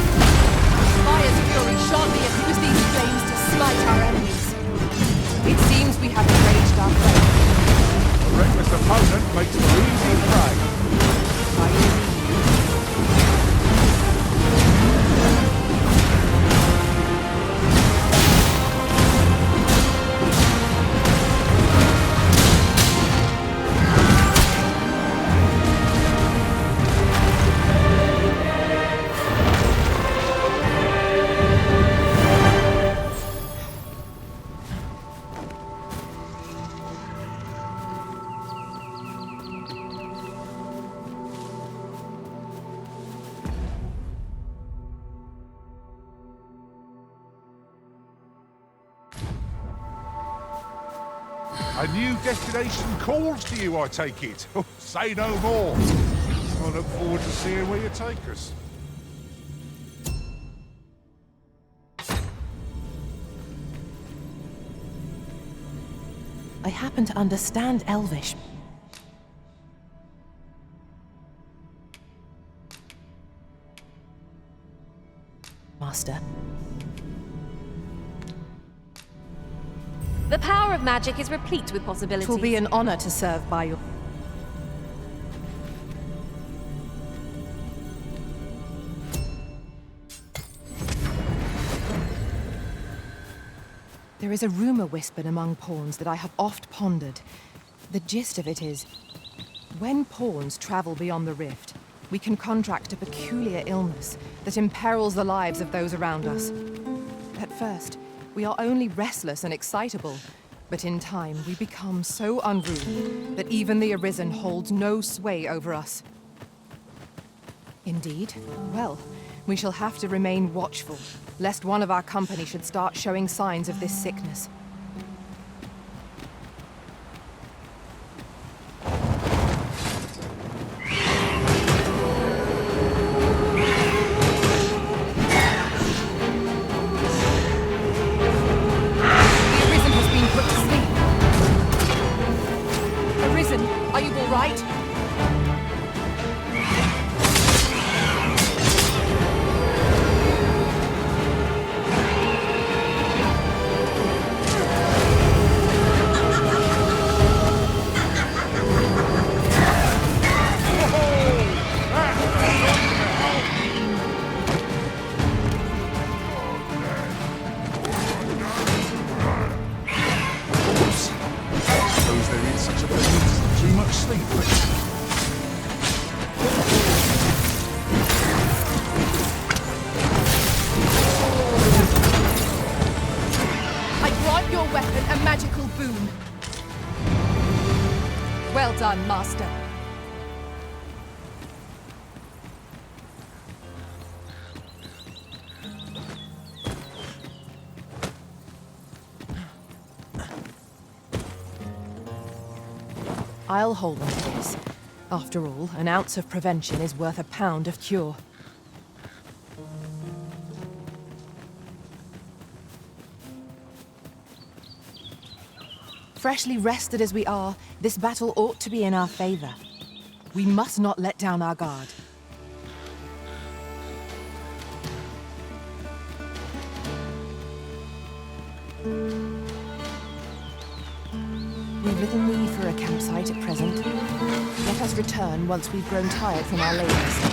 Fire's fury sharply use these flames to smite our enemies. It seems we have enraged our foe. A reckless opponent makes for easy prey. By any means. A new destination calls to you, I take it. Say no more. I look forward to seeing where you take us. I happen to understand Elvish. Master, The power of magic is replete with possibilities. It will be an honor to serve by your... There is a rumor whispered among pawns that I have oft pondered. The gist of it is, when pawns travel beyond the rift, we can contract a peculiar illness that imperils the lives of those around us. At first, we are only restless and excitable, but in time we become so unruly that even the Arisen holds no sway over us. Indeed? Well, we shall have to remain watchful, lest one of our company should start showing signs of this sickness. Well done, Master. I'll hold on to this. After all, an ounce of prevention is worth a pound of cure. Freshly rested as we are, this battle ought to be in our favor. We must not let down our guard. We've little need for a campsite at present. Let us return once we've grown tired from our labors.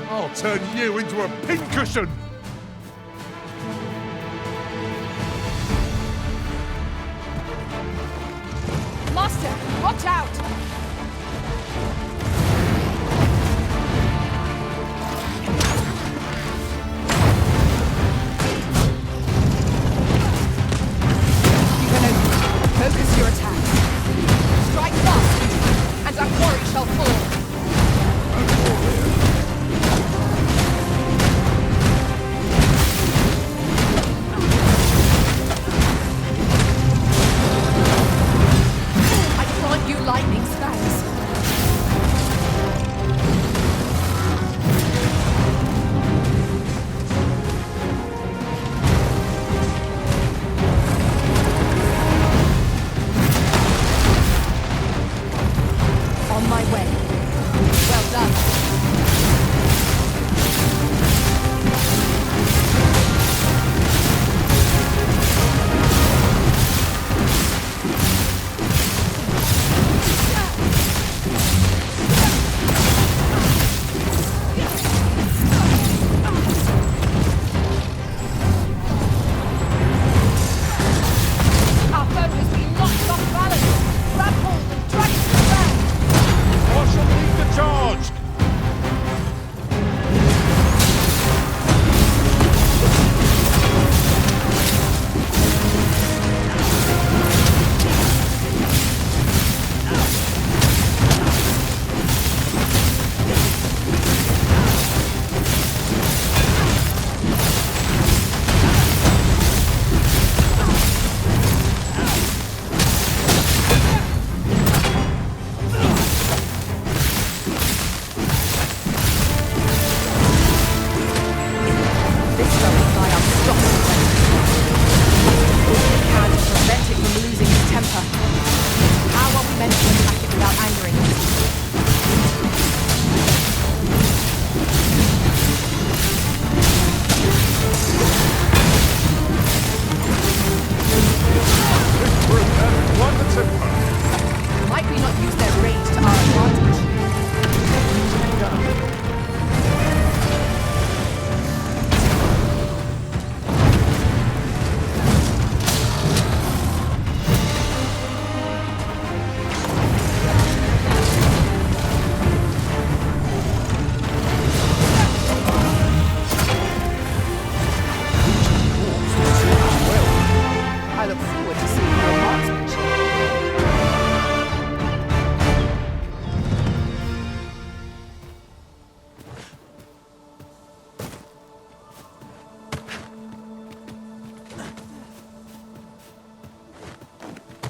I'll turn you into a pincushion! Master, watch out! Focus your attacks. Strike fast, and our quarry shall fall. I grant you lightning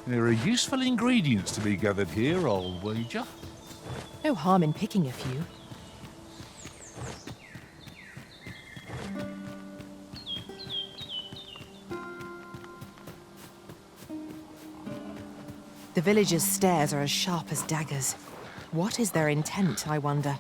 There are useful ingredients to be gathered here, I'll wager. No harm in picking a few. The villagers' stares are as sharp as daggers. What is their intent, I wonder?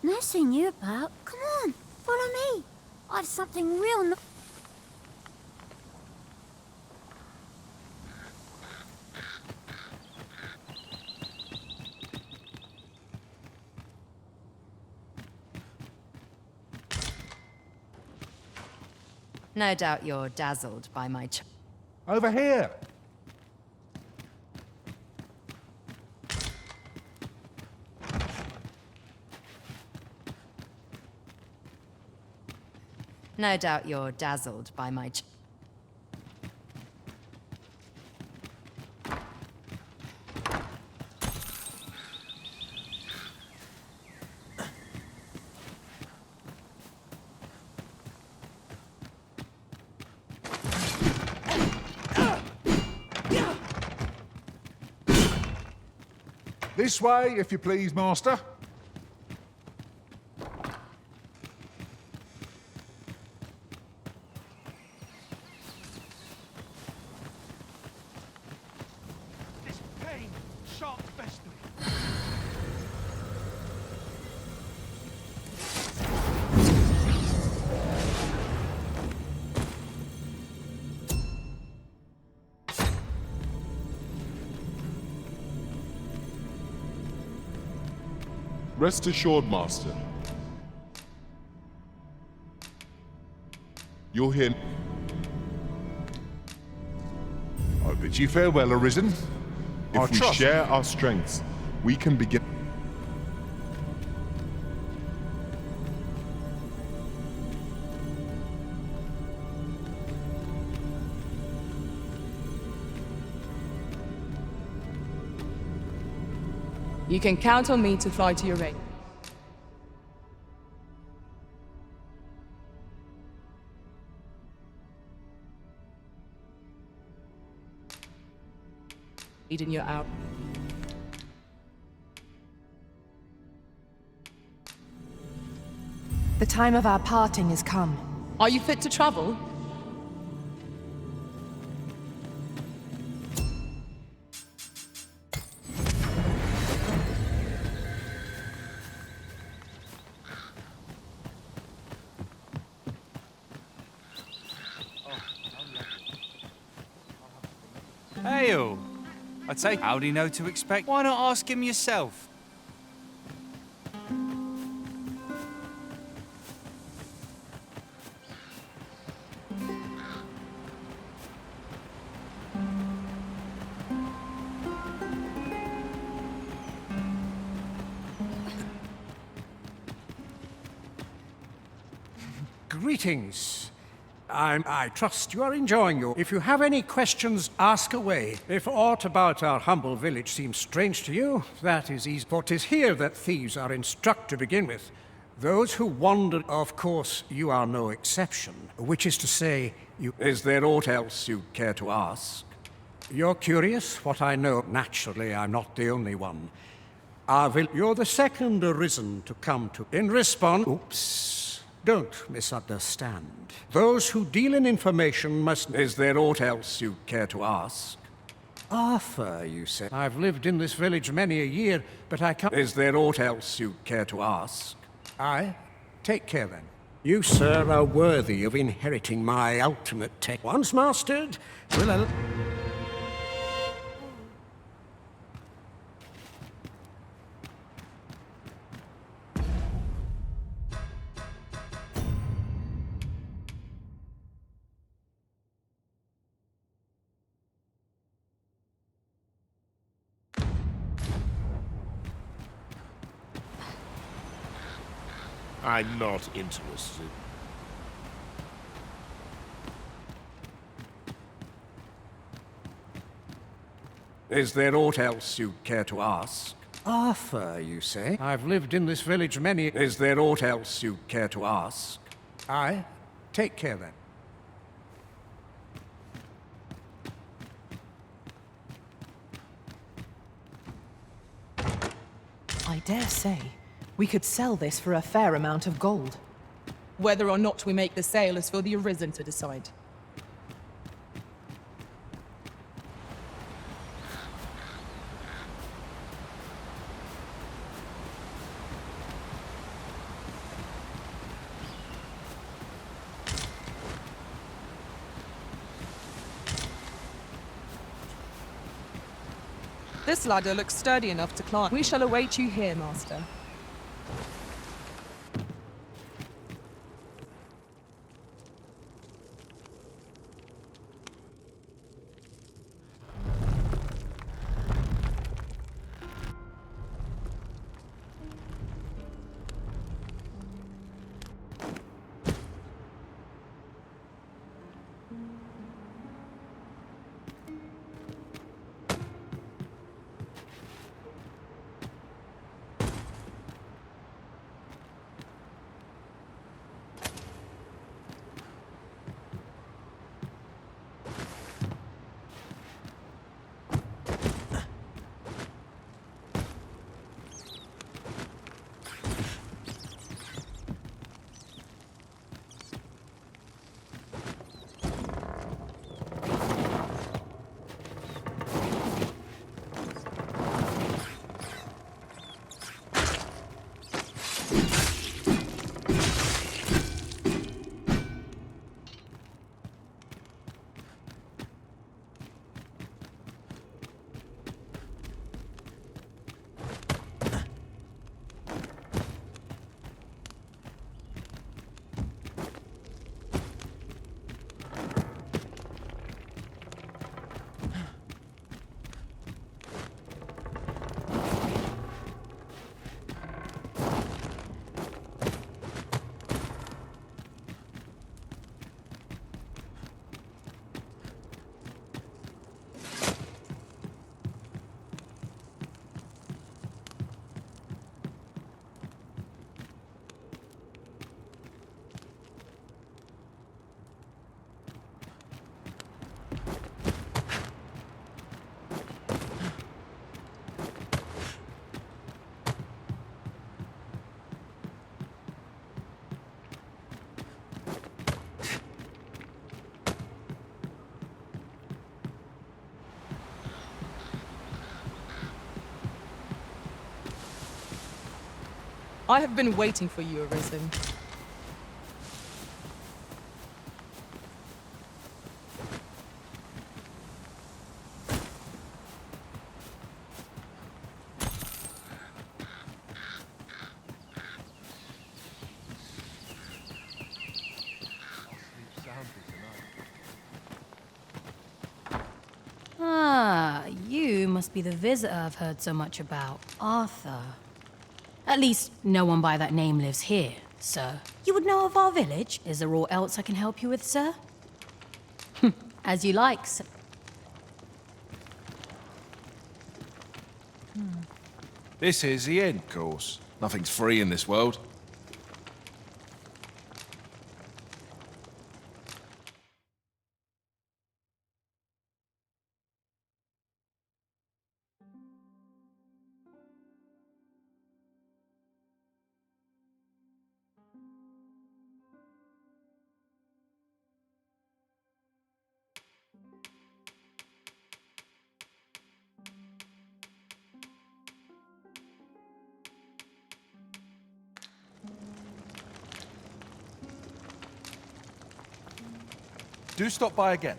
Nothing you about. Come on, follow me. I've something real No doubt you're dazzled by my Over here! No doubt you're dazzled by my This way, if you please, Master. This pain, sharp festering. Rest assured, Master. You're here. I bid you farewell, Arisen. If we share our strengths, we can begin. You can count on me to fly to your aid. In your out. The time of our parting is come. Are you fit to travel? Hail! I'd say, how do you know to expect? Why not ask him yourself? Greetings. I trust you are enjoying your... If you have any questions, ask away. If aught about our humble village seems strange to you, that is easy. For 'tis here that thieves are instructed to begin with. Those who wander, of course, you are no exception. Which is to say, you... Is there aught else you care to ask? You're curious what I know. Naturally, I'm not the only one. You're the second Arisen to come to... In response... Oops. Don't misunderstand. Those who deal in information must... Is there aught else you care to ask? Arthur, you said. I've lived in this village many a year, but I can't... Is there aught else you care to ask? Aye. Take care then. You, sir, are worthy of inheriting my ultimate tech. Once mastered, will I'm not interested. Is there aught else you'd care to ask? Arthur, you say? I've lived in this village many... Is there aught else you'd care to ask? Aye. Take care then. I dare say, we could sell this for a fair amount of gold. Whether or not we make the sale is for the Arisen to decide. This ladder looks sturdy enough to climb. We shall await you here, Master. I have been waiting for you, Arisen. Ah, you must be the visitor I've heard so much about, Arthur. At least, no one by that name lives here, sir. You would know of our village? Is there aught else I can help you with, sir? As you like, sir. This is the inn, of course. Nothing's free in this world. Do stop by again.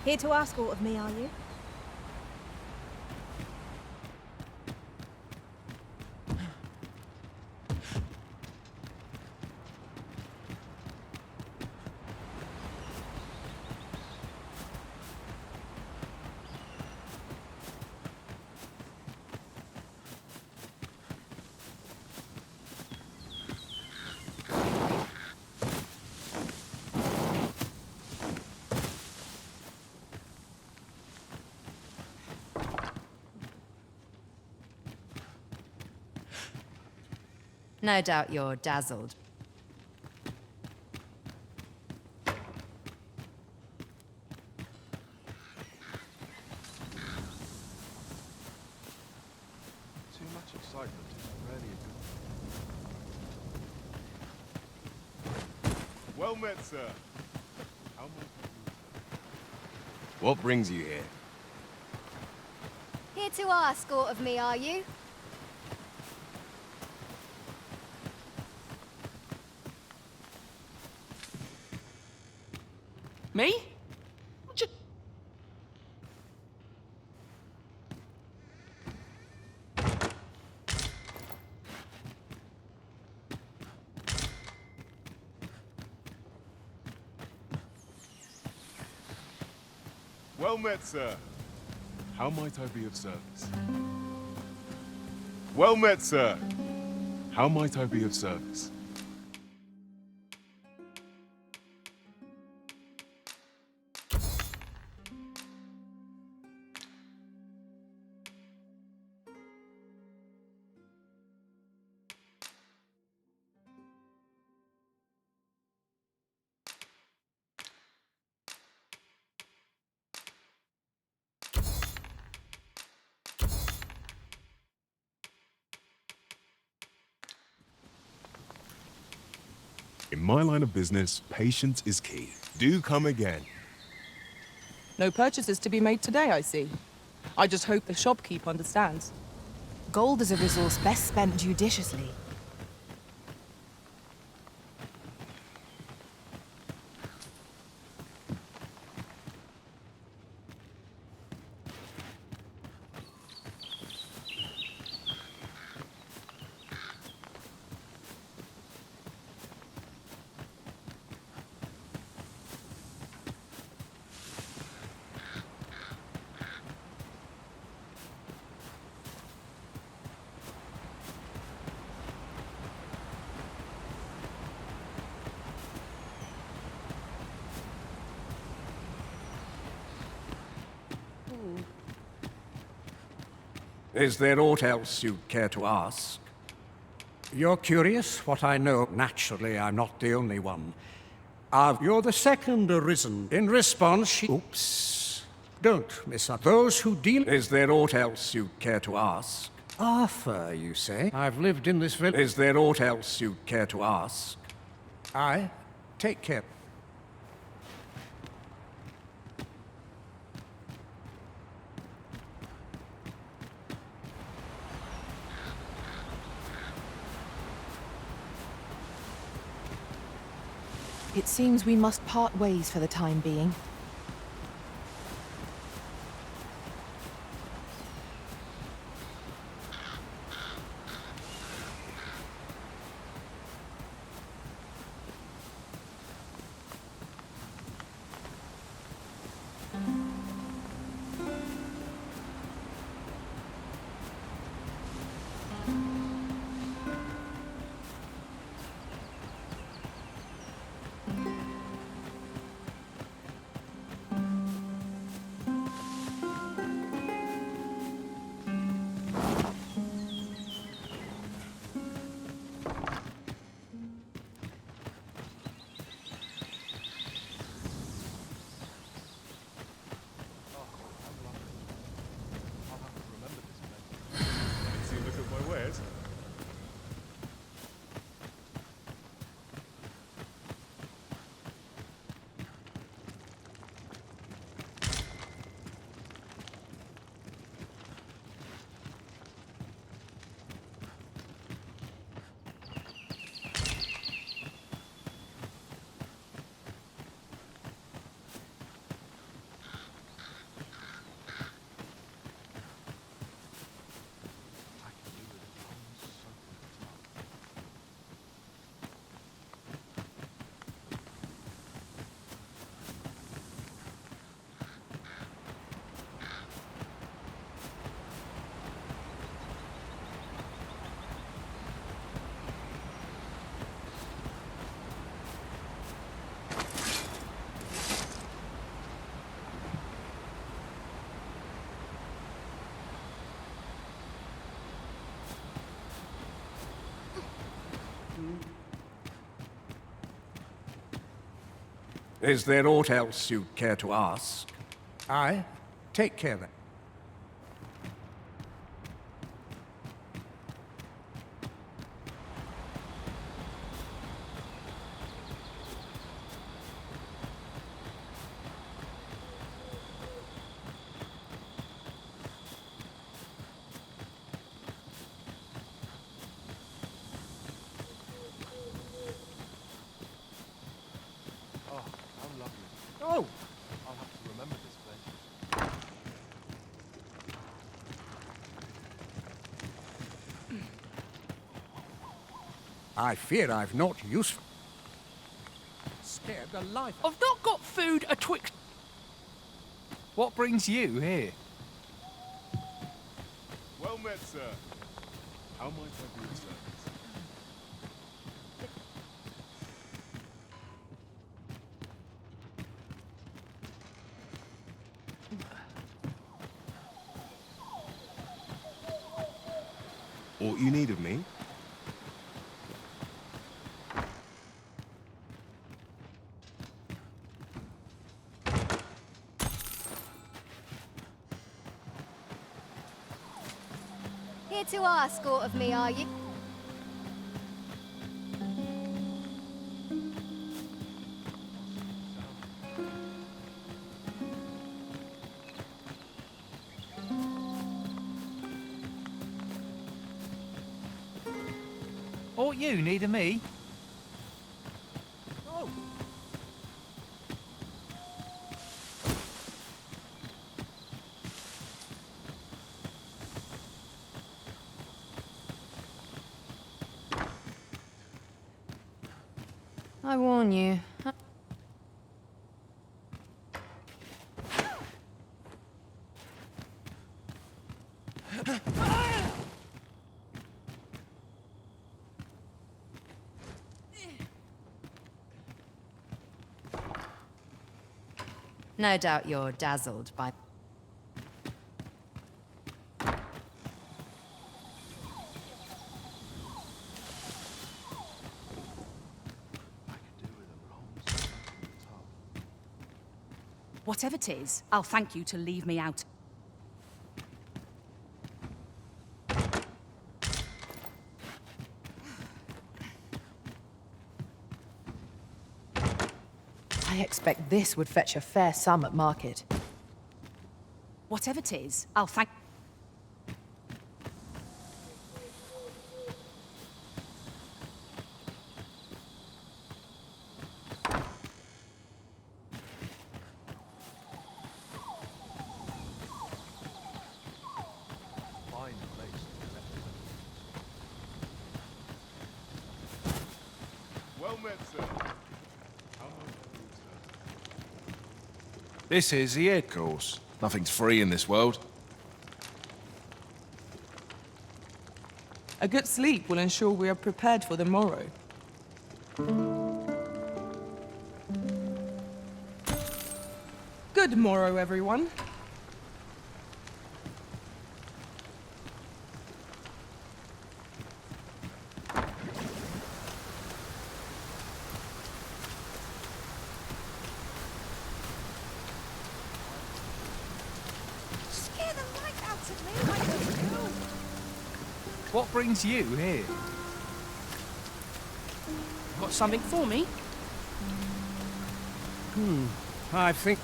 Here to ask aught of me, are you? No doubt you're dazzled. Too much excitement is rarely a good. Well met, sir. How much? What brings you here? Here to ask aught of me, are you? Me? Well met, sir. How might I be of service? Well met, sir. How might I be of service? In my line of business, patience is key. Do come again. No purchases to be made today, I see. I just hope the shopkeep understands. Gold is a resource best spent judiciously. Is there aught else you'd care to ask? You're curious what I know. Naturally, I'm not the only one. You're the second arisen. In response, she... Oops. Don't miss up. Those who deal... Is there aught else you'd care to ask? Arthur, you say? I've lived in this village. Is there aught else you'd care to ask? Aye. Take care. It seems we must part ways for the time being. Is there aught else you'd care to ask? Aye. Take care then. Oh, how lovely. Oh! I'll have to remember this place. I fear I've not useful. Scared the life. I've not got food atwixt. What brings you here? Well met, sir. How might I be of service? Aught you need of me? Here to ask aught of me, are you? Aught you need of me? Oh! I warn you. No doubt you're dazzled by... Whatever 'tis, I'll thank you to leave me out. I expect this would fetch a fair sum at market. Whatever 'tis, I'll thank... Fine place. Well met, sir. How might I be of service? This is the head course. Nothing's free in this world. A good sleep will ensure we are prepared for the morrow. Good morrow, everyone. Scare the life out of me, my good girl. What brings you here? Got something for me? I think...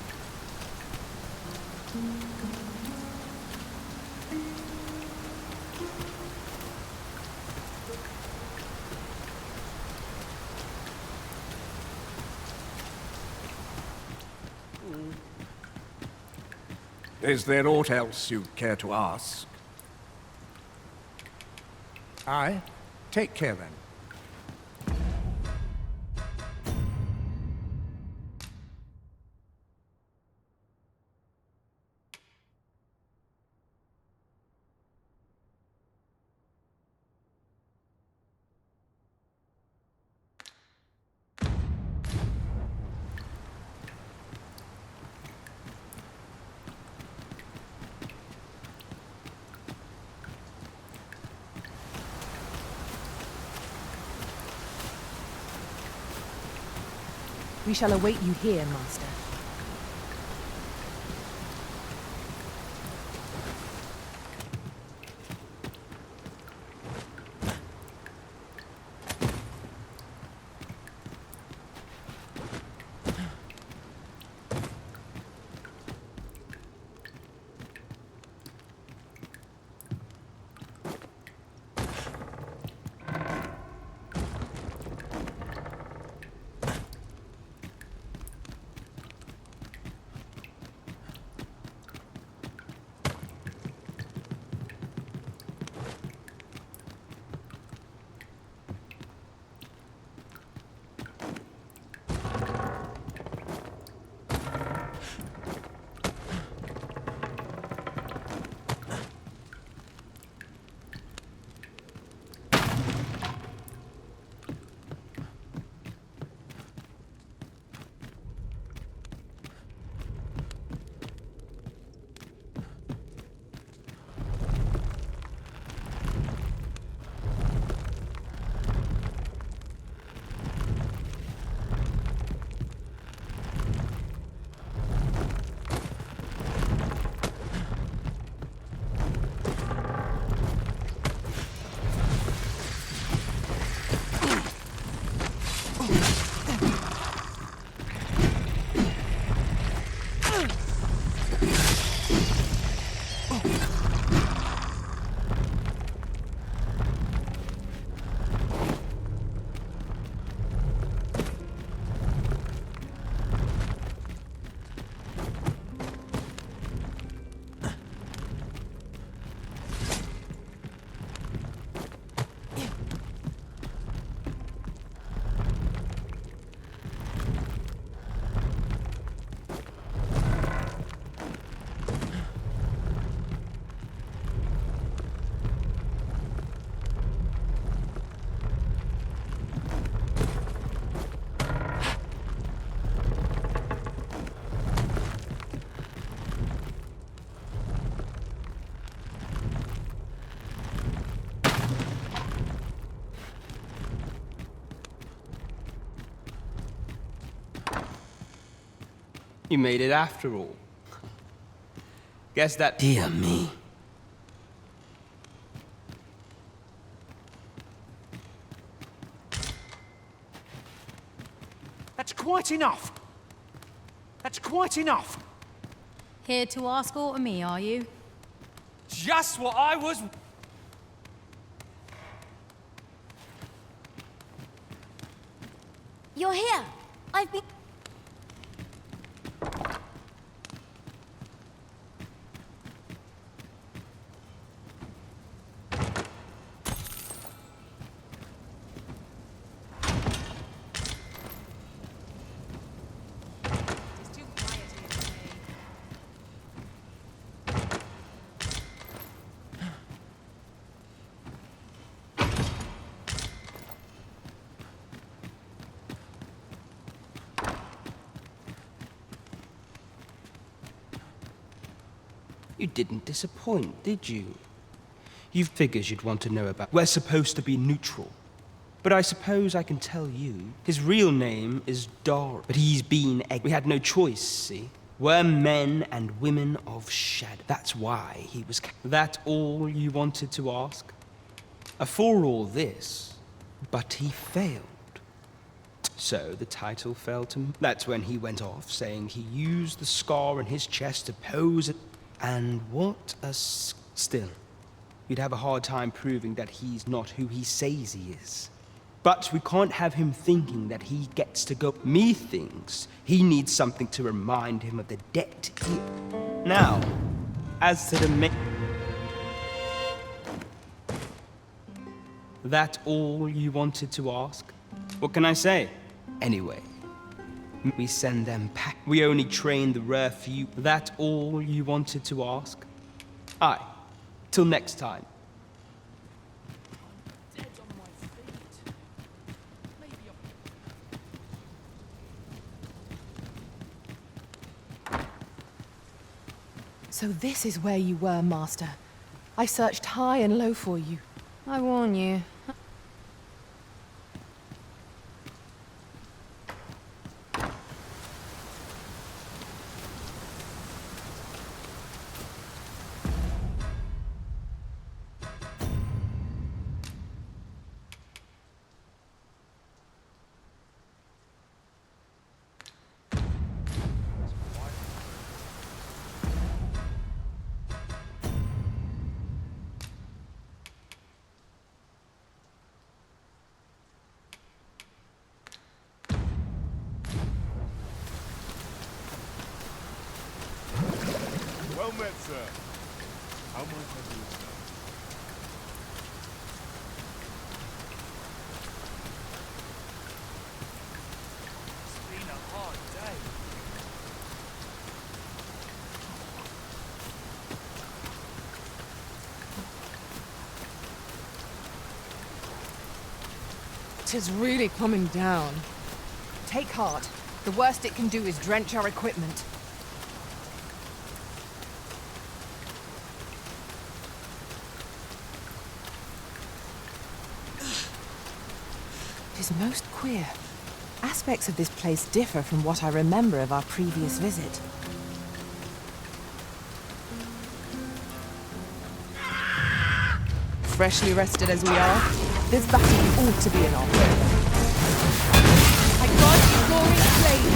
Is there aught else you'd care to ask? Aye. Take care then. We shall await you here, Master. You made it after all. Guess that... Dear me. That's quite enough! That's quite enough! Here to ask aught of me, are you? Just what I was... You're here. I've been... You didn't disappoint, did you? You figures you'd want to know about... We're supposed to be neutral. But I suppose I can tell you, his real name is Dar. But he's been... We had no choice, see? We're men and women of shadow. That's why he was... That all you wanted to ask? For all this, but he failed. So the title fell to me. That's when he went off, saying he used the scar on his chest to pose... And what a... Still, you'd have a hard time proving that he's not who he says he is. But we can't have him thinking that he gets to go... Me thinks he needs something to remind him of the debt he... Now, as to the... That all you wanted to ask? What can I say? Anyway, we send them back. We only train the rare few. That all you wanted to ask? Aye. Till next time. So this is where you were, Master. I searched high and low for you. I warn you. sir. How might I do, sir? It's been a hard day. Tis really coming down. Take heart. The worst it can do is drench our equipment. It is most queer. Aspects of this place differ from what I remember of our previous visit. Freshly rested as we are, this battle ought to be in our favor. I grant you glorious blade.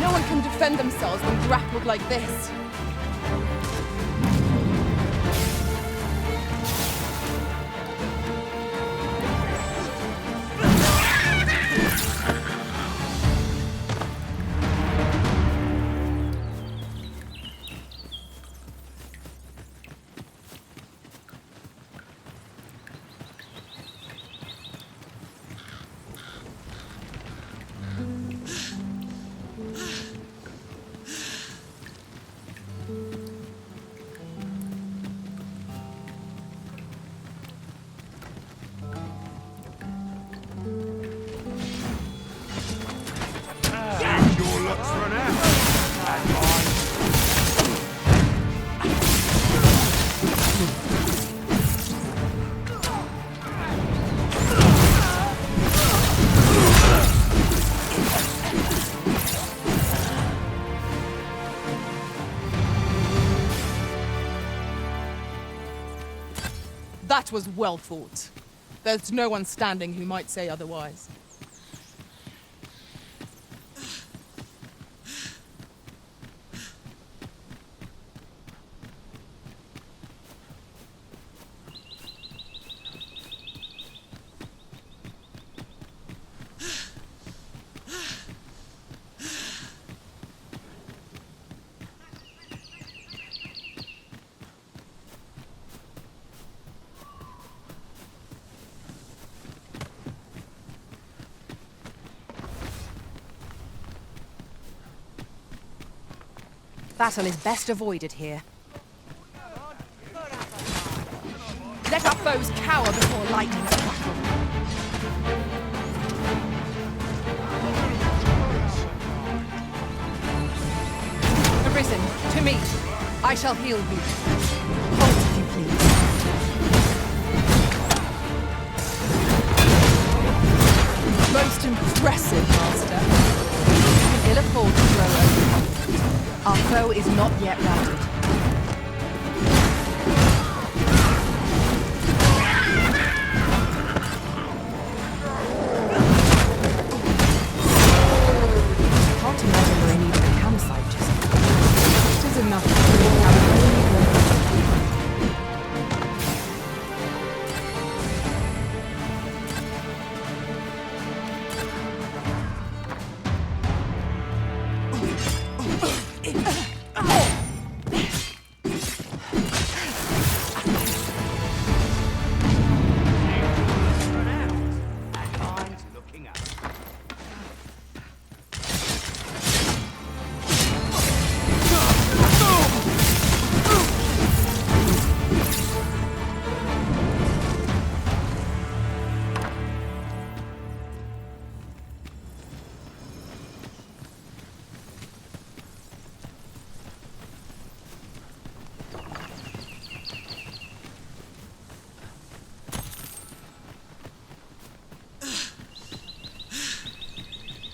No one can defend themselves when grappled like this. Your luck's run out. That was well fought. There's no one standing who might say otherwise. Battle is best avoided here. Let our foes cower before lightning's crackle. Arisen, to me. I shall heal you. Hold if you please. Most impressive, Master. You can ill afford to grow overconfident. Our foe is not yet routed. Can't imagine we're in need of a campsite just now. It is enough to have a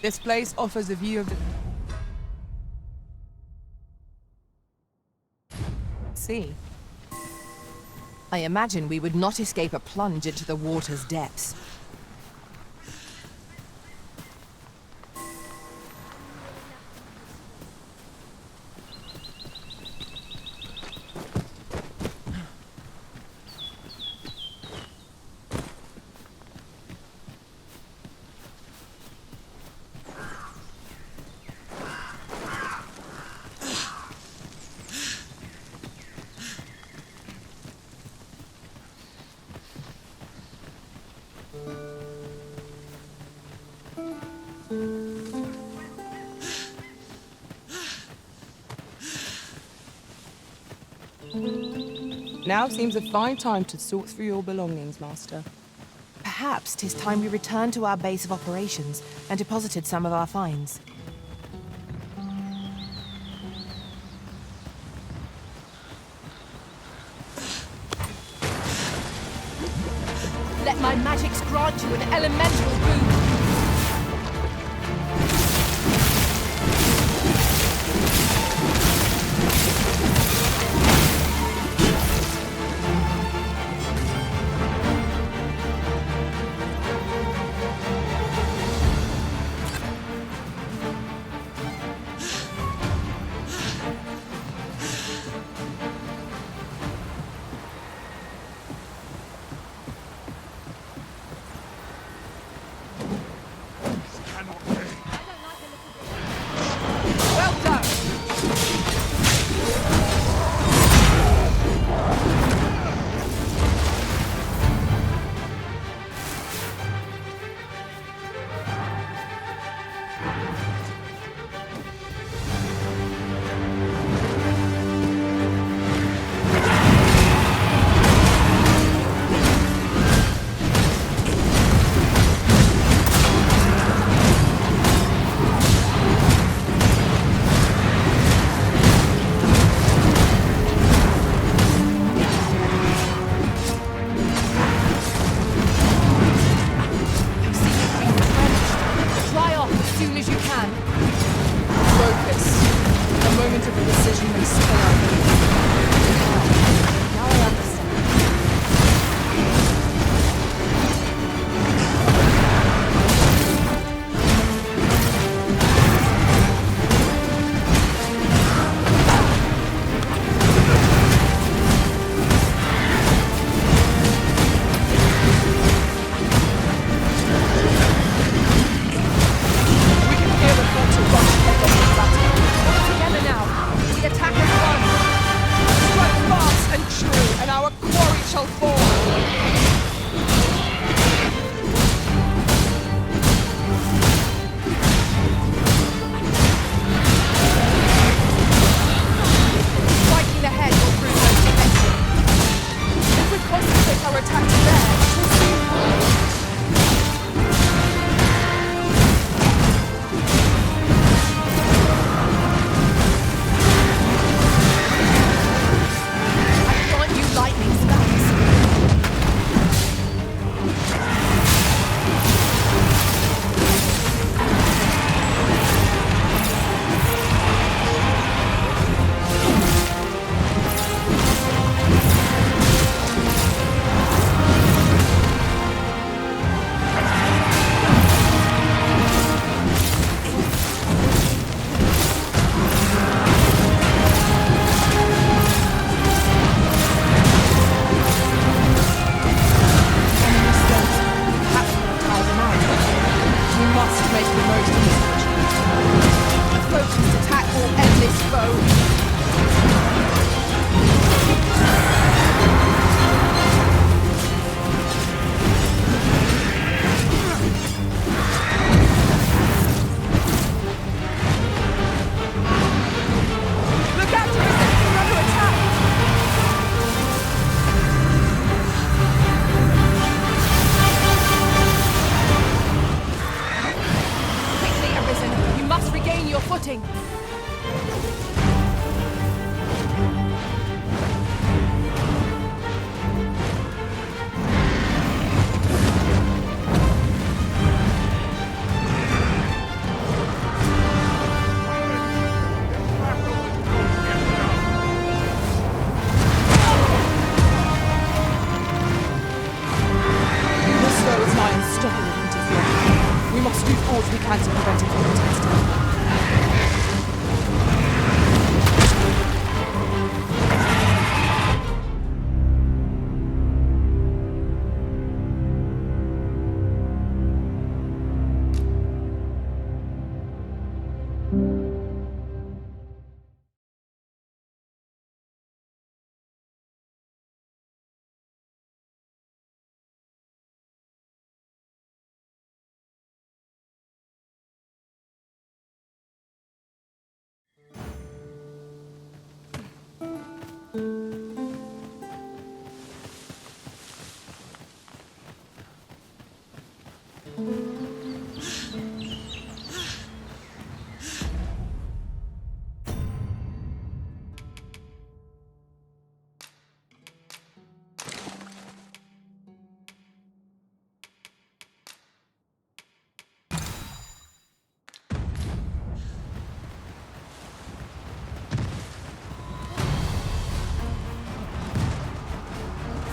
This place offers a view of the sea. I imagine we would not escape a plunge into the water's depths. Now seems a fine time to sort through your belongings, Master. Perhaps 'tis time we returned to our base of operations and deposited some of our finds. Let my magics grant you an elemental boon. We must do all we can to prevent it from attacking.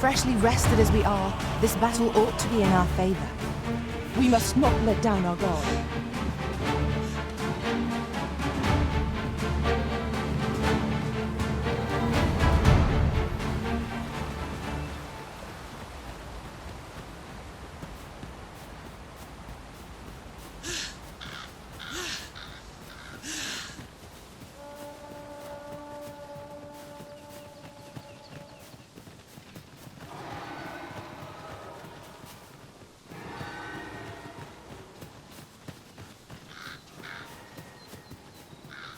Freshly rested as we are, this battle ought to be in our favor. We must not let down our guard.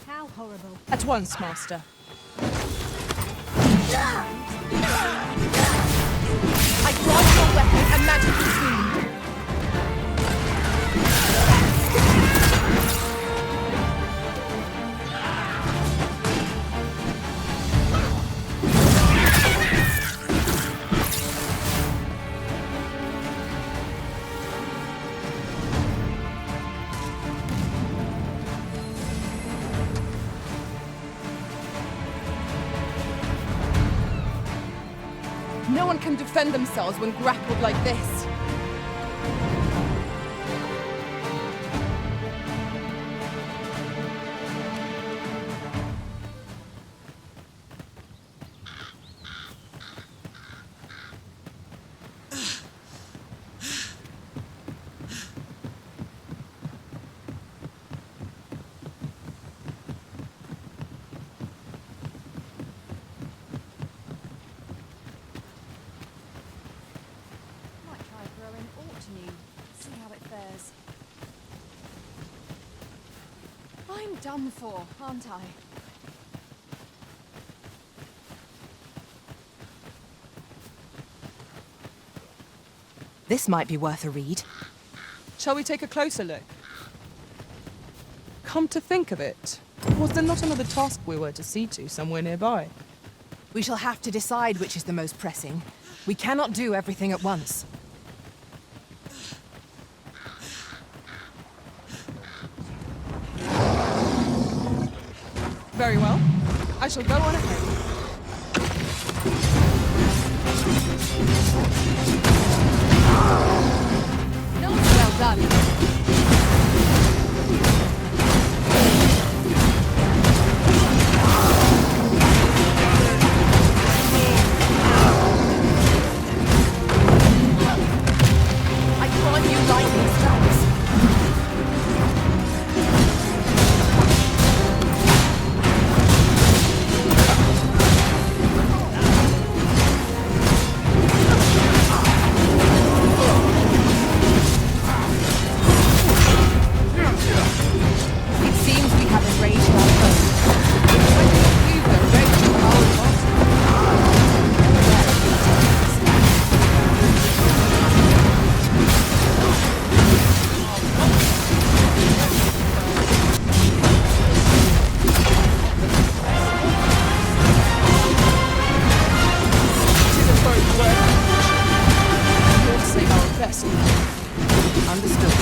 How horrible. At once, Master. I grant your weapon a magical boon. No one can defend themselves when grappled like this. See how it fares. I'm done for, aren't I? This might be worth a read. Shall we take a closer look? Come to think of it, was there not another task we were to see to somewhere nearby? We shall have to decide which is the most pressing. We cannot do everything at once. Very well. I shall go on ahead. Well done. I grant you lightning strikes. It seems we have enraged our foe. We've enraged our master. Tis a very worthy mission. You'll say our best. Understood.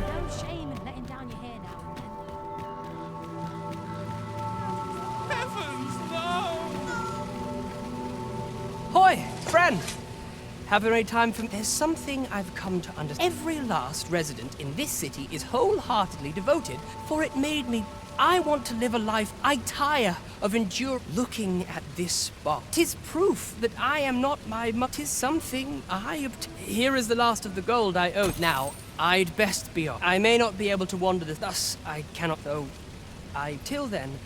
No shame in letting down your hair now and then. Heavens, no! Hoy, friend! Have there any time for... There's something I've come to understand. Every last resident in this city is wholeheartedly devoted, for it made me... I want to live a life I tire of endure. Looking at this spot, 'tis proof that I am not my... 'Tis something I Here is the last of the gold I owed. Now, I'd best be off. I may not be able to wander this... Thus, I cannot, though... Till then...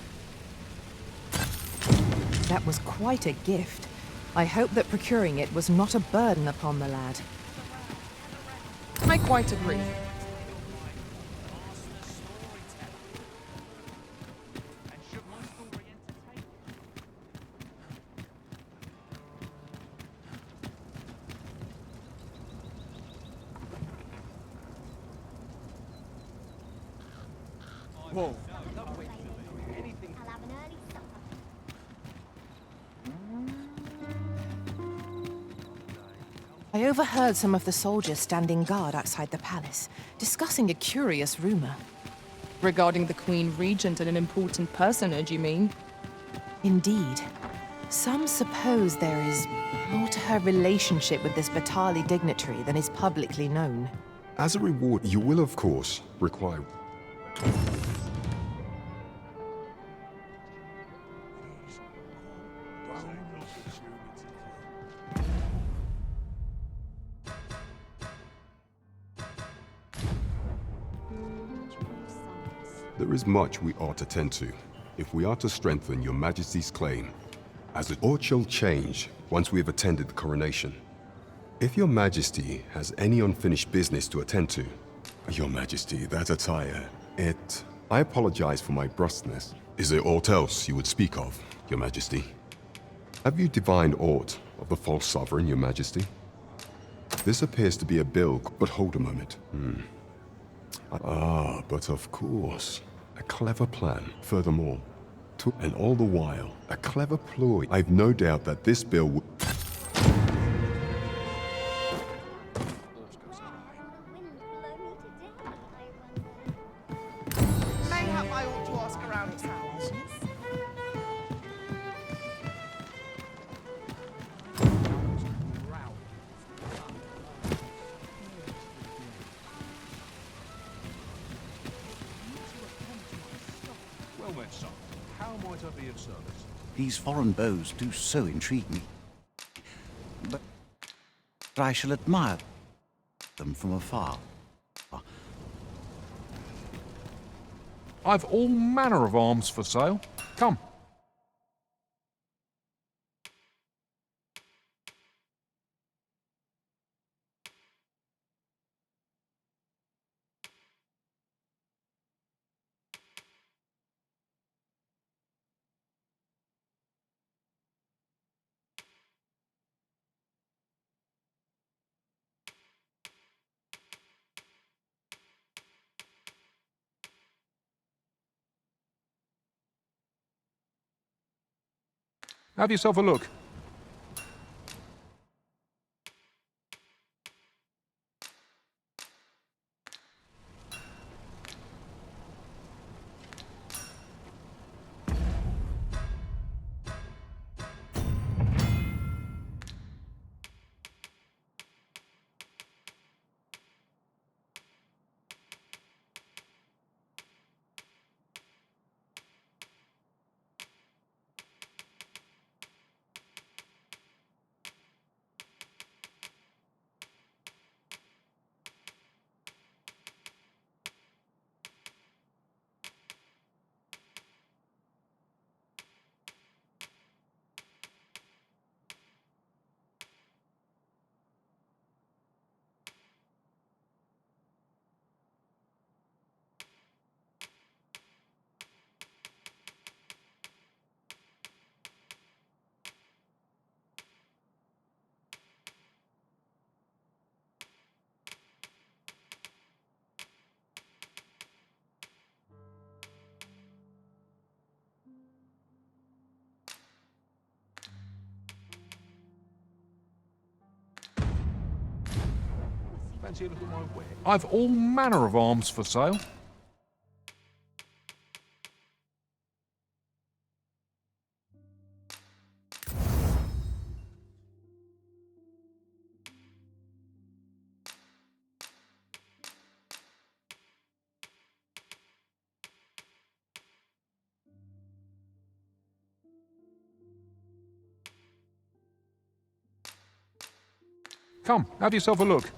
That was quite a gift. I hope that procuring it was not a burden upon the lad. I quite agree. Whoa. I overheard some of the soldiers standing guard outside the palace, discussing a curious rumor. Regarding the Queen Regent and an important personage, you mean? Indeed. Some suppose there is more to her relationship with this Batali dignitary than is publicly known. As a reward, you will, of course, require... There is much we ought to tend to, if we are to strengthen your Majesty's claim, as it all shall change once we have attended the coronation. If your Majesty has any unfinished business to attend to... Your Majesty, that attire, it... I apologize for my brusqueness. Is there aught else you would speak of, Your Majesty? Have you divined aught of the false sovereign, Your Majesty? This appears to be a bill, but hold a moment. Ah, but of course. A clever plan, furthermore. And all the while, a clever ploy. I've no doubt that this bill would... Mayhap I ought to ask around town. Well met, son. How might I be of service? These foreign bows do so intrigue me. But I shall admire them from afar. I've all manner of arms for sale. Come. Have yourself a look. Fancy a look at my ware? I've all manner of arms for sale. Come, have yourself a look.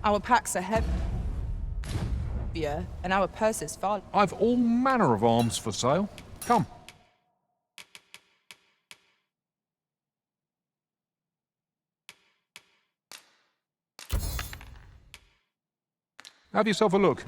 Our packs are heavier, and our purses far. I've all manner of arms for sale. Come. Have yourself a look.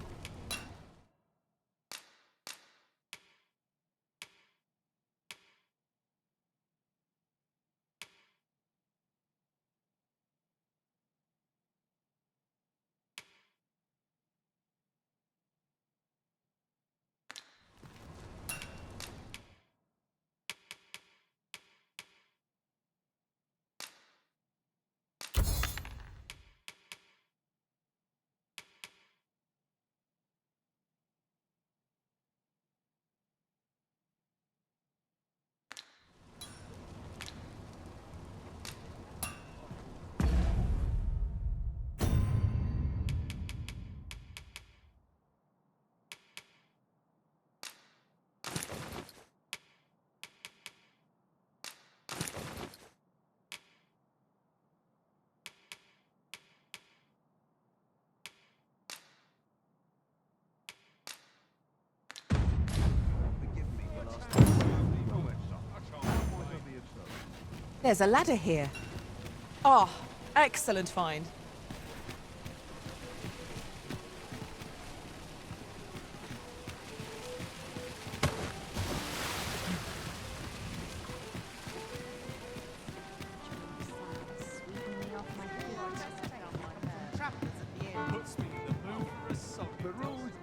There's a ladder here. Oh, excellent find.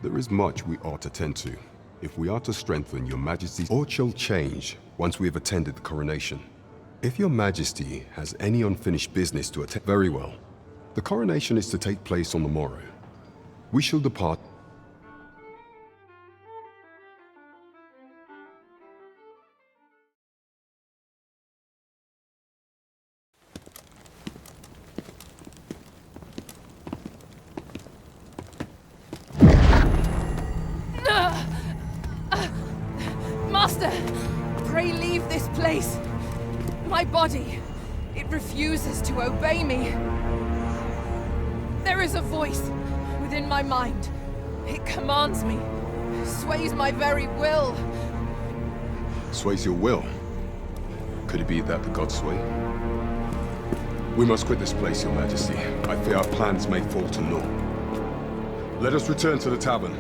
There is much we ought to tend to, if we are to strengthen your Majesty's or shall change once we have attended the coronation. If your Majesty has any unfinished business to attend, very well. The coronation is to take place on the morrow. We shall depart. Master! Pray leave this place. My body, it refuses to obey me. There is a voice within my mind. It commands me, sways my very will. Sways your will? Could it be that the gods sway? We must quit this place, your Majesty. I fear our plans may fall to naught. Let us return to the tavern.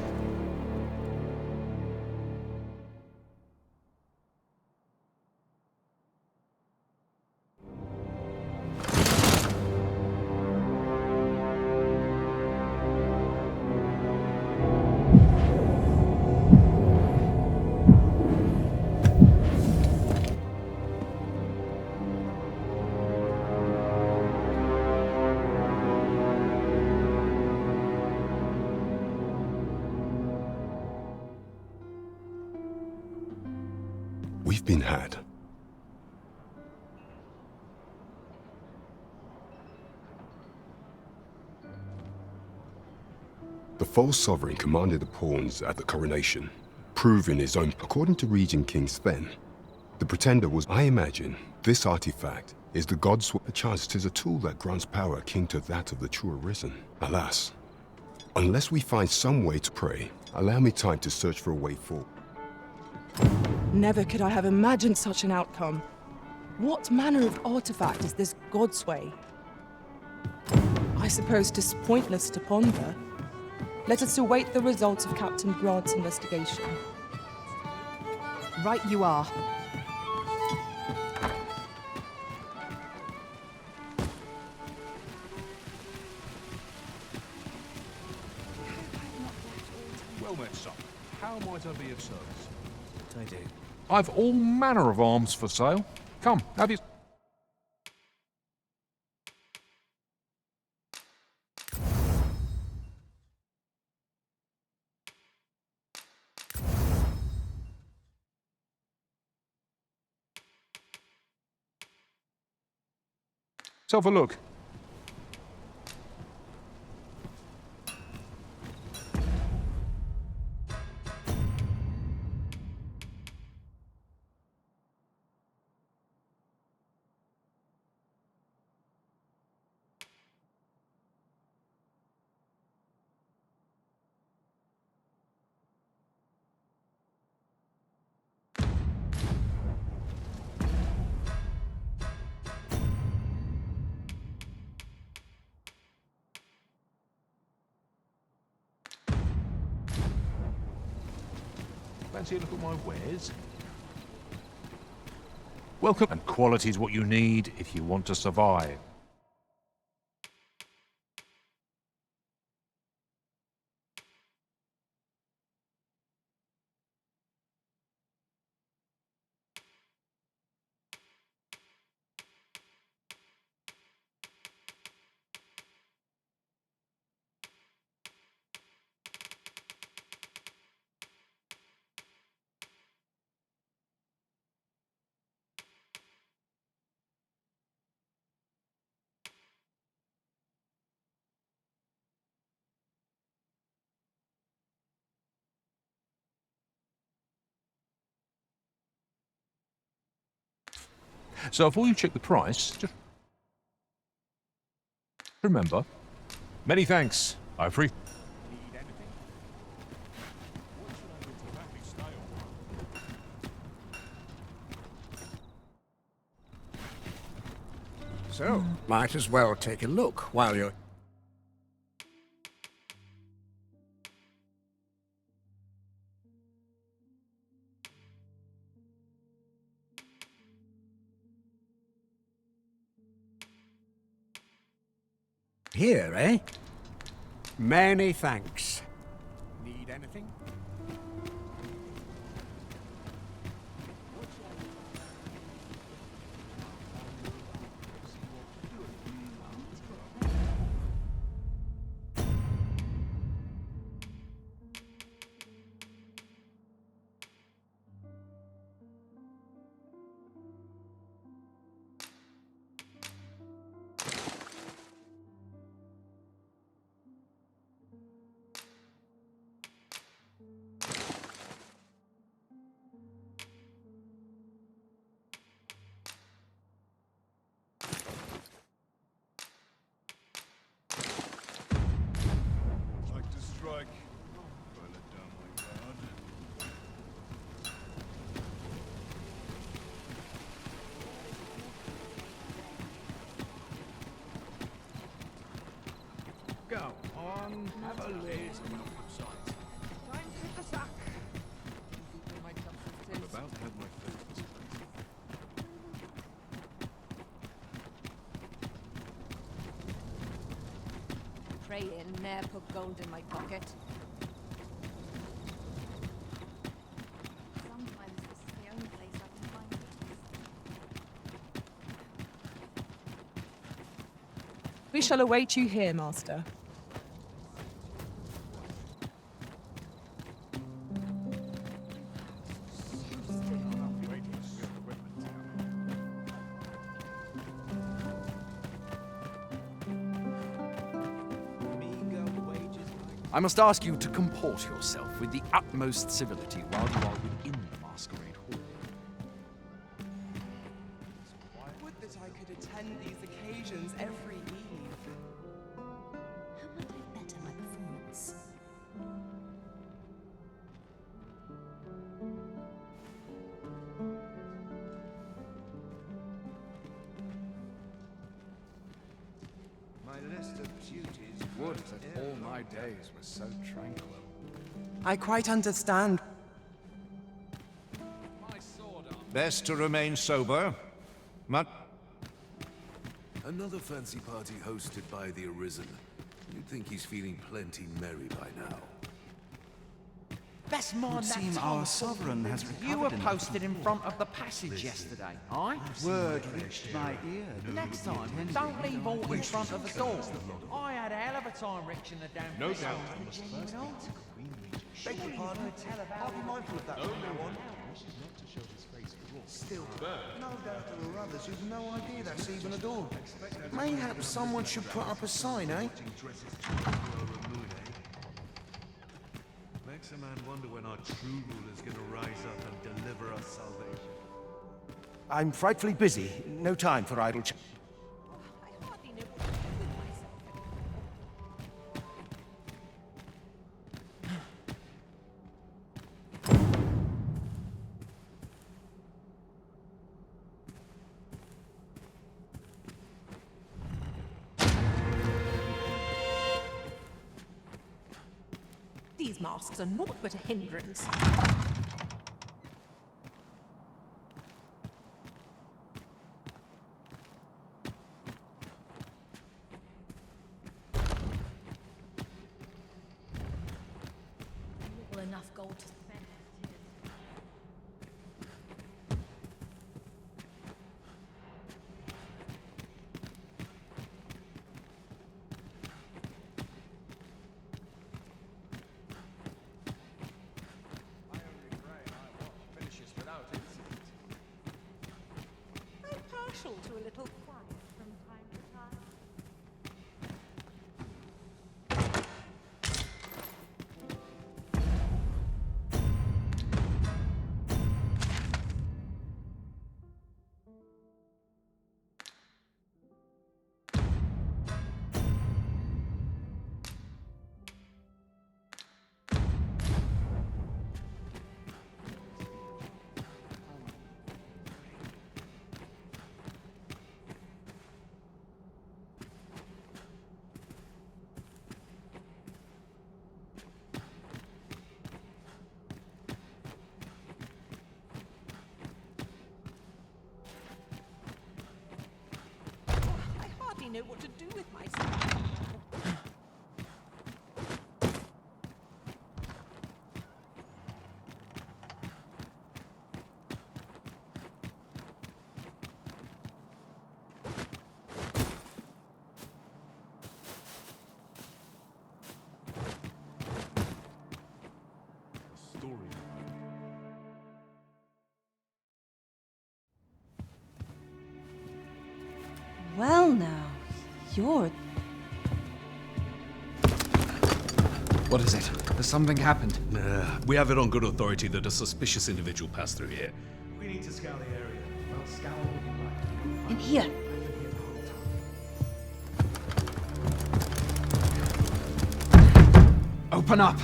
We've been had. The false sovereign commanded the pawns at the coronation, proving his own. According to Regent King Sven, the pretender was, I imagine, this artifact is the god's. Perchance 'tis a tool that grants power akin to that of the true arisen. Alas, unless we find some way to pray, allow me time to search for a way forward. Never could I have imagined such an outcome. What manner of artifact is this Godsway? I suppose 'tis pointless to ponder. Let us await the results of Captain Grant's investigation. Right you are. Well met, son. How might I be of service? I do. I've all manner of arms for sale. Come, have you... Let's have a look. Fancy a look at my wares? Welcome. And quality's what you need if you want to survive. So before you check the price, just remember, many thanks. I appreciate. So, might as well take a look while you're... Here, eh? Many thanks. Need anything? Like to strike. If I let down my guard. Go on, have a lazy welcome sight. Time to hit the sack. I'm about to have my first. Praying, ne'er put gold in my pocket. Sometimes this is the only place I can find peace. We shall await you here, Master. I must ask you to comport yourself with the utmost civility while you are within the masquerade hall. Would that I could attend these occasions every eve. How might I better my performance? My list of duties... Would that all my days were so tranquil. I quite understand. Best to remain sober. Another fancy party hosted by the Arisen. You'd think he's feeling plenty merry by now. Best mind that seem our sovereign has recovered. You were posted in front of the passage yesterday, aye? Word reached my ear. Next time, don't leave all in front of the door. I had a hell of a time reaching the damn No place. doubt I must first Beg your pardon. I'll be mindful of that from now on. Still, no doubt there are others who've no idea that's even a door. Mayhap someone should put up a sign, eh? Makes a man wonder when our true ruler's gonna rise up and deliver us salvation. I'm frightfully busy. No time for idle chat. I hardly know what to do with myself anymore. These masks are naught but a hindrance. enough gold to spend. I'm partial to a little quiet from time to time. I hardly know what to do with myself. Well now, you're... What is it? Has something happened? We have it on good authority that a suspicious individual passed through here. We need to scour the area. Well, scour would be right. In here. Open up!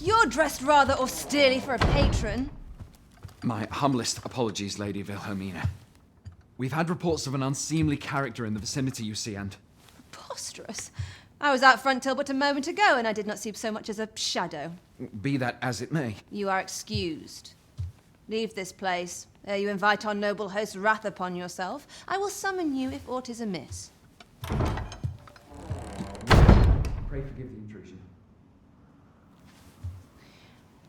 You're dressed rather austerely for a patron. My humblest apologies, Lady Wilhelmina. We've had reports of an unseemly character in the vicinity, you see, and... Preposterous. I was out front till but a moment ago, and I did not see so much as a shadow. Be that as it may. You are excused. Leave this place, ere you invite our noble host's wrath upon yourself. I will summon you if aught is amiss. Pray forgive the intrusion.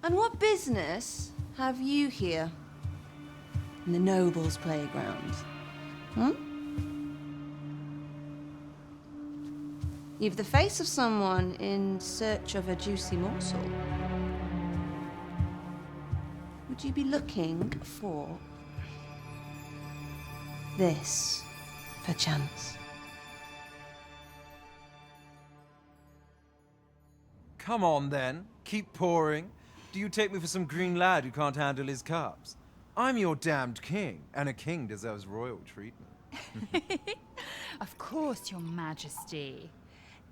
And what business have you here? In the nobles' playground? You've the face of someone in search of a juicy morsel. Would you be looking for this, perchance? Come on, then. Keep pouring. Do you take me for some green lad who can't handle his cups? I'm your damned king, and a king deserves royal treatment. Of course, Your Majesty.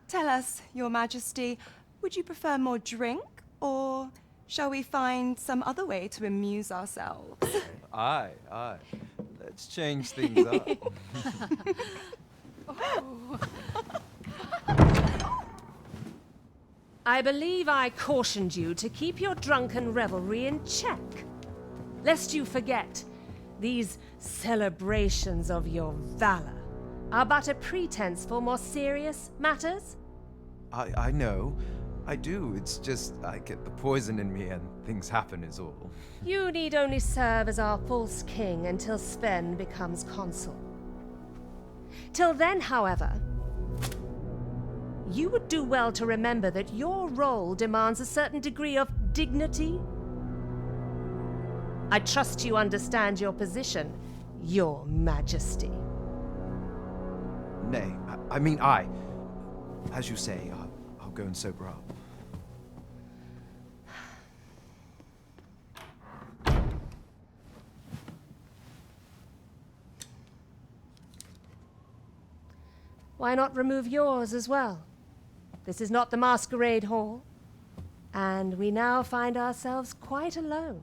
Tell us, Your Majesty, would you prefer more drink, or shall we find some other way to amuse ourselves? Aye. Let's change things up. I believe I cautioned you to keep your drunken revelry in check. Lest you forget, these celebrations of your valor are but a pretense for more serious matters. I know. I do. It's just I get the poison in me and things happen is all. You need only serve as our false king until Sven becomes consul. Till then, however, you would do well to remember that your role demands a certain degree of dignity. I trust you understand your position, Your Majesty. Nay, I mean I. As you say, I'll go and sober up. Why not remove yours as well? This is not the masquerade hall, and we now find ourselves quite alone.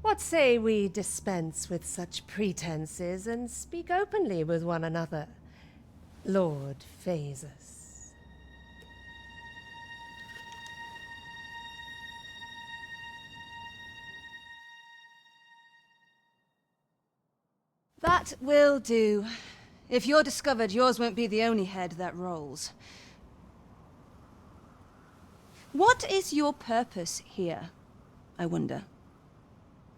What say we dispense with such pretenses and speak openly with one another, Lord Phasus? That will do. If you're discovered, yours won't be the only head that rolls. What is your purpose here, I wonder?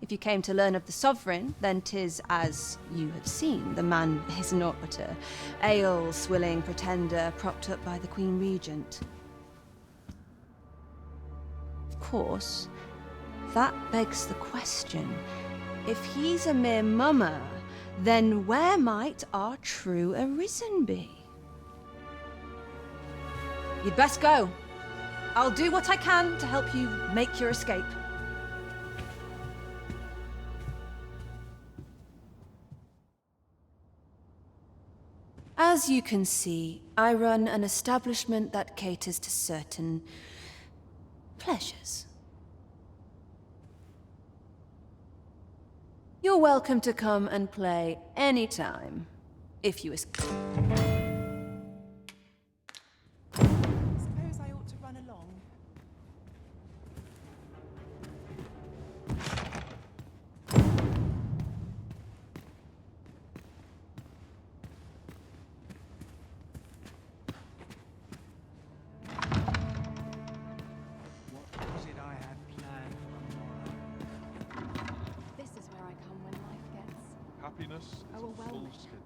If you came to learn of the Sovereign, then 'tis as you have seen. The man is naught but a ale-swilling pretender propped up by the Queen Regent. Of course, that begs the question. If he's a mere mummer, then where might our true Arisen be? You'd best go. I'll do what I can to help you make your escape. As you can see, I run an establishment that caters to certain pleasures. You're welcome to come and play anytime, if you Suppose I ought to run along. What was it I had planned for tomorrow? This is where I come when life gets Happiness is a full overwhelming. schedule.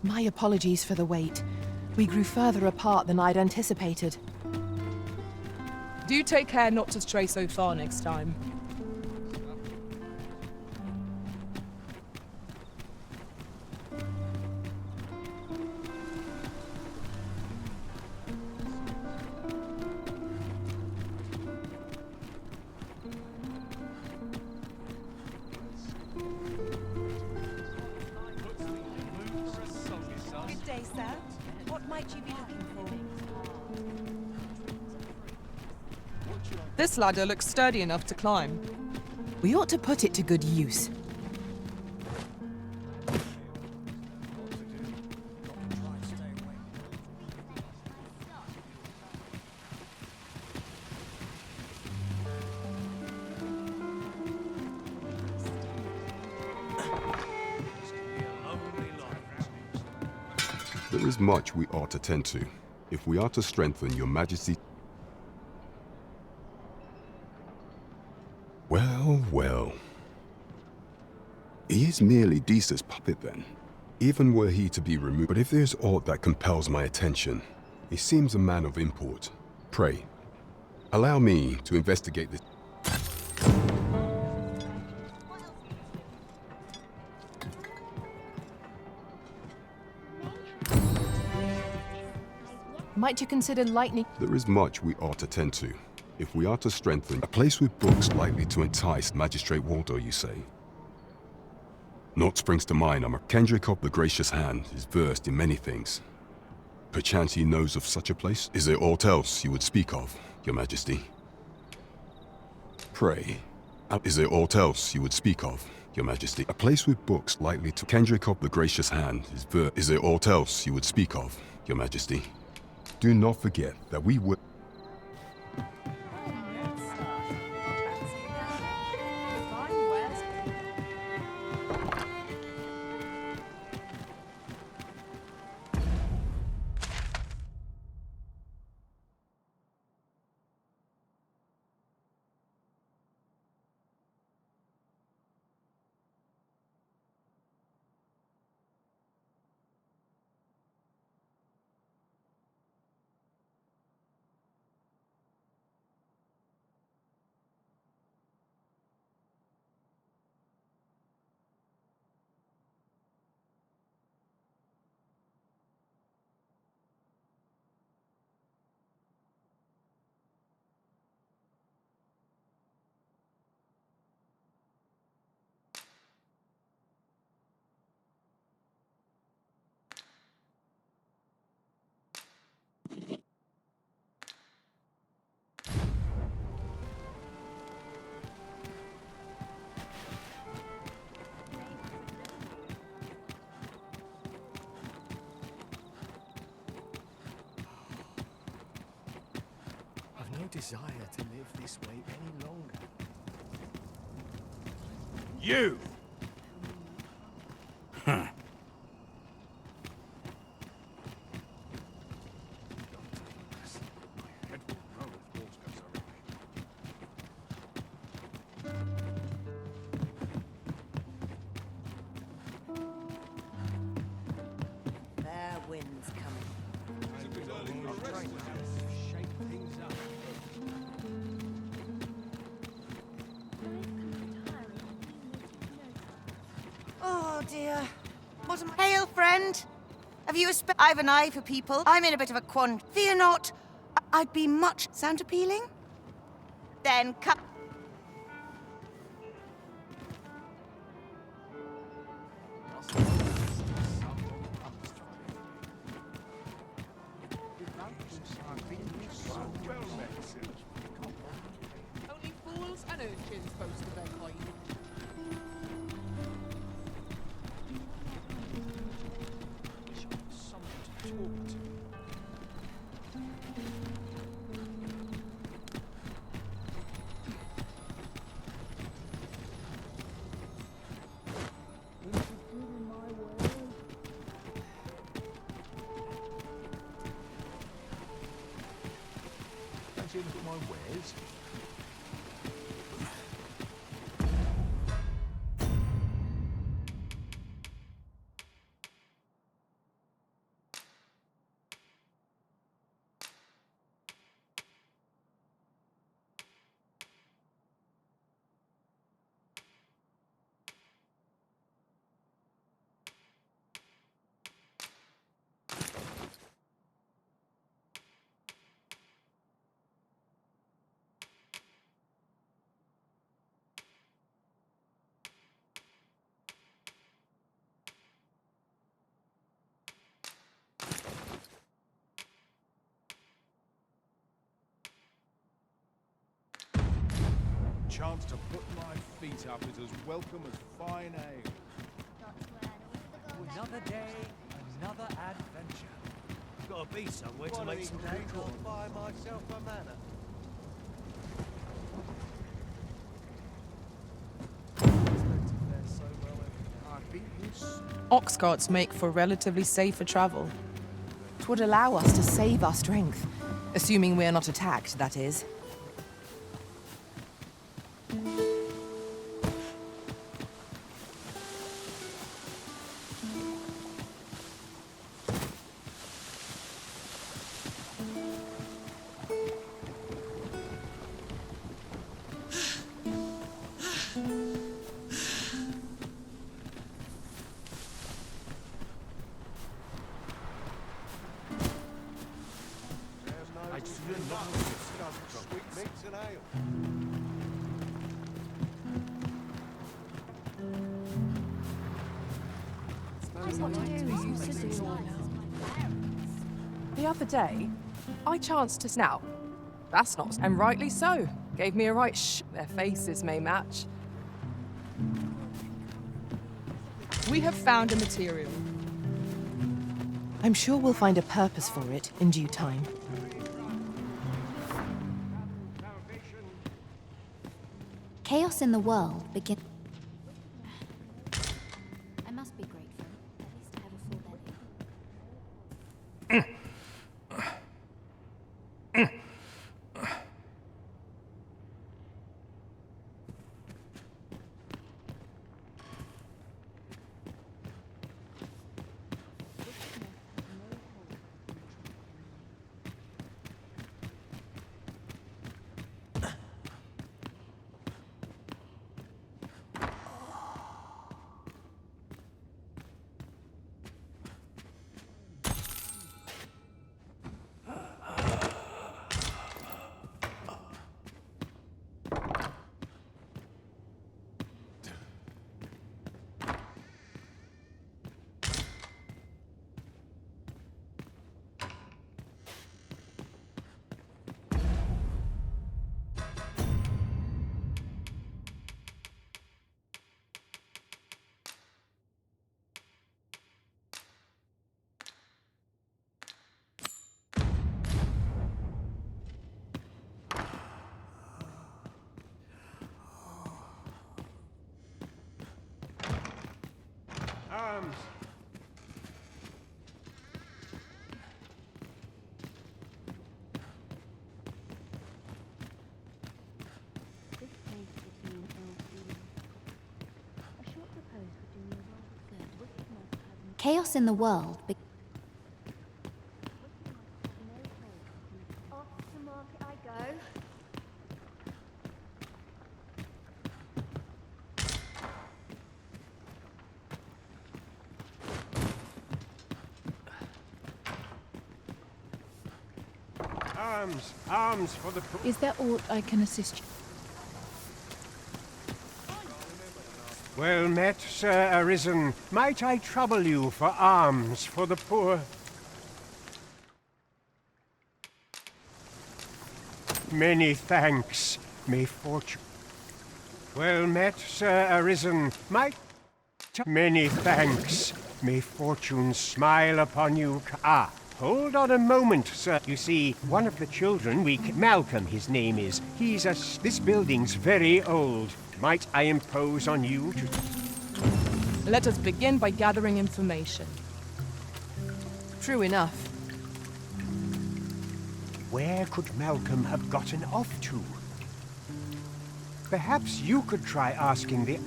My apologies for the wait. We grew further apart than I'd anticipated. Do take care not to stray so far next time. Good day, sir. What might you be looking for? This ladder looks sturdy enough to climb. We ought to put it to good use. There is much we ought to tend to, if we are to strengthen your Majesty. Well, well. He is merely Desa's puppet then, even were he to be removed. But if there's aught that compels my attention, he seems a man of import. Pray, allow me to investigate this. Might you consider lightning? There is much we ought to tend to, if we are to strengthen a place with books likely to entice Magistrate Waldo, you say? Naught springs to mind. Kendrick of the Gracious Hand is versed in many things. Perchance he knows of such a place? Is there aught else you would speak of, your Majesty? Pray, is there aught else you would speak of, your Majesty? A place with books likely to... Kendrick of the Gracious Hand is versed... Is there aught else you would speak of, your Majesty? Do not forget that we would... desire to live this way any longer. You! Huh. Fair wind's coming. Oh dear. What am I? Hail, friend. Have you I've an eye for people. I'm in a bit of a quandary. Fear not. I'd be much sound appealing. Then come. Only fools and urchins boast of their kind. Fancy a look at my wares? Chance to put my feet up is as welcome as fine ale. Another day, another adventure. Gotta be somewhere to make some days. I'll buy myself a manor. Ox carts make for relatively safer travel. It would allow us to save our strength. Assuming we're not attacked, that is. I'd sooner not discuss sweet meats and ale. The other day, I chanced to snout. That's not, and rightly so. Gave me a right their faces may match. We have found a material. I'm sure we'll find a purpose for it in due time. Chaos in the world begins. I must be grateful. At least I have a full belly. Arms! Chaos in the world. Off to market I go. Arms! Arms for the... Is there aught I can assist you? Well met, Sir Arisen. Might I trouble you for alms for the poor? Many thanks. May fortune... Well met, Sir Arisen. Many thanks. May fortune smile upon you. Ah, hold on a moment, sir. You see, one of the children Malcolm, his name is. This building's very old. Might I impose on you to... Let us begin by gathering information. True enough. Where could Malcolm have gotten off to? Perhaps you could try asking the...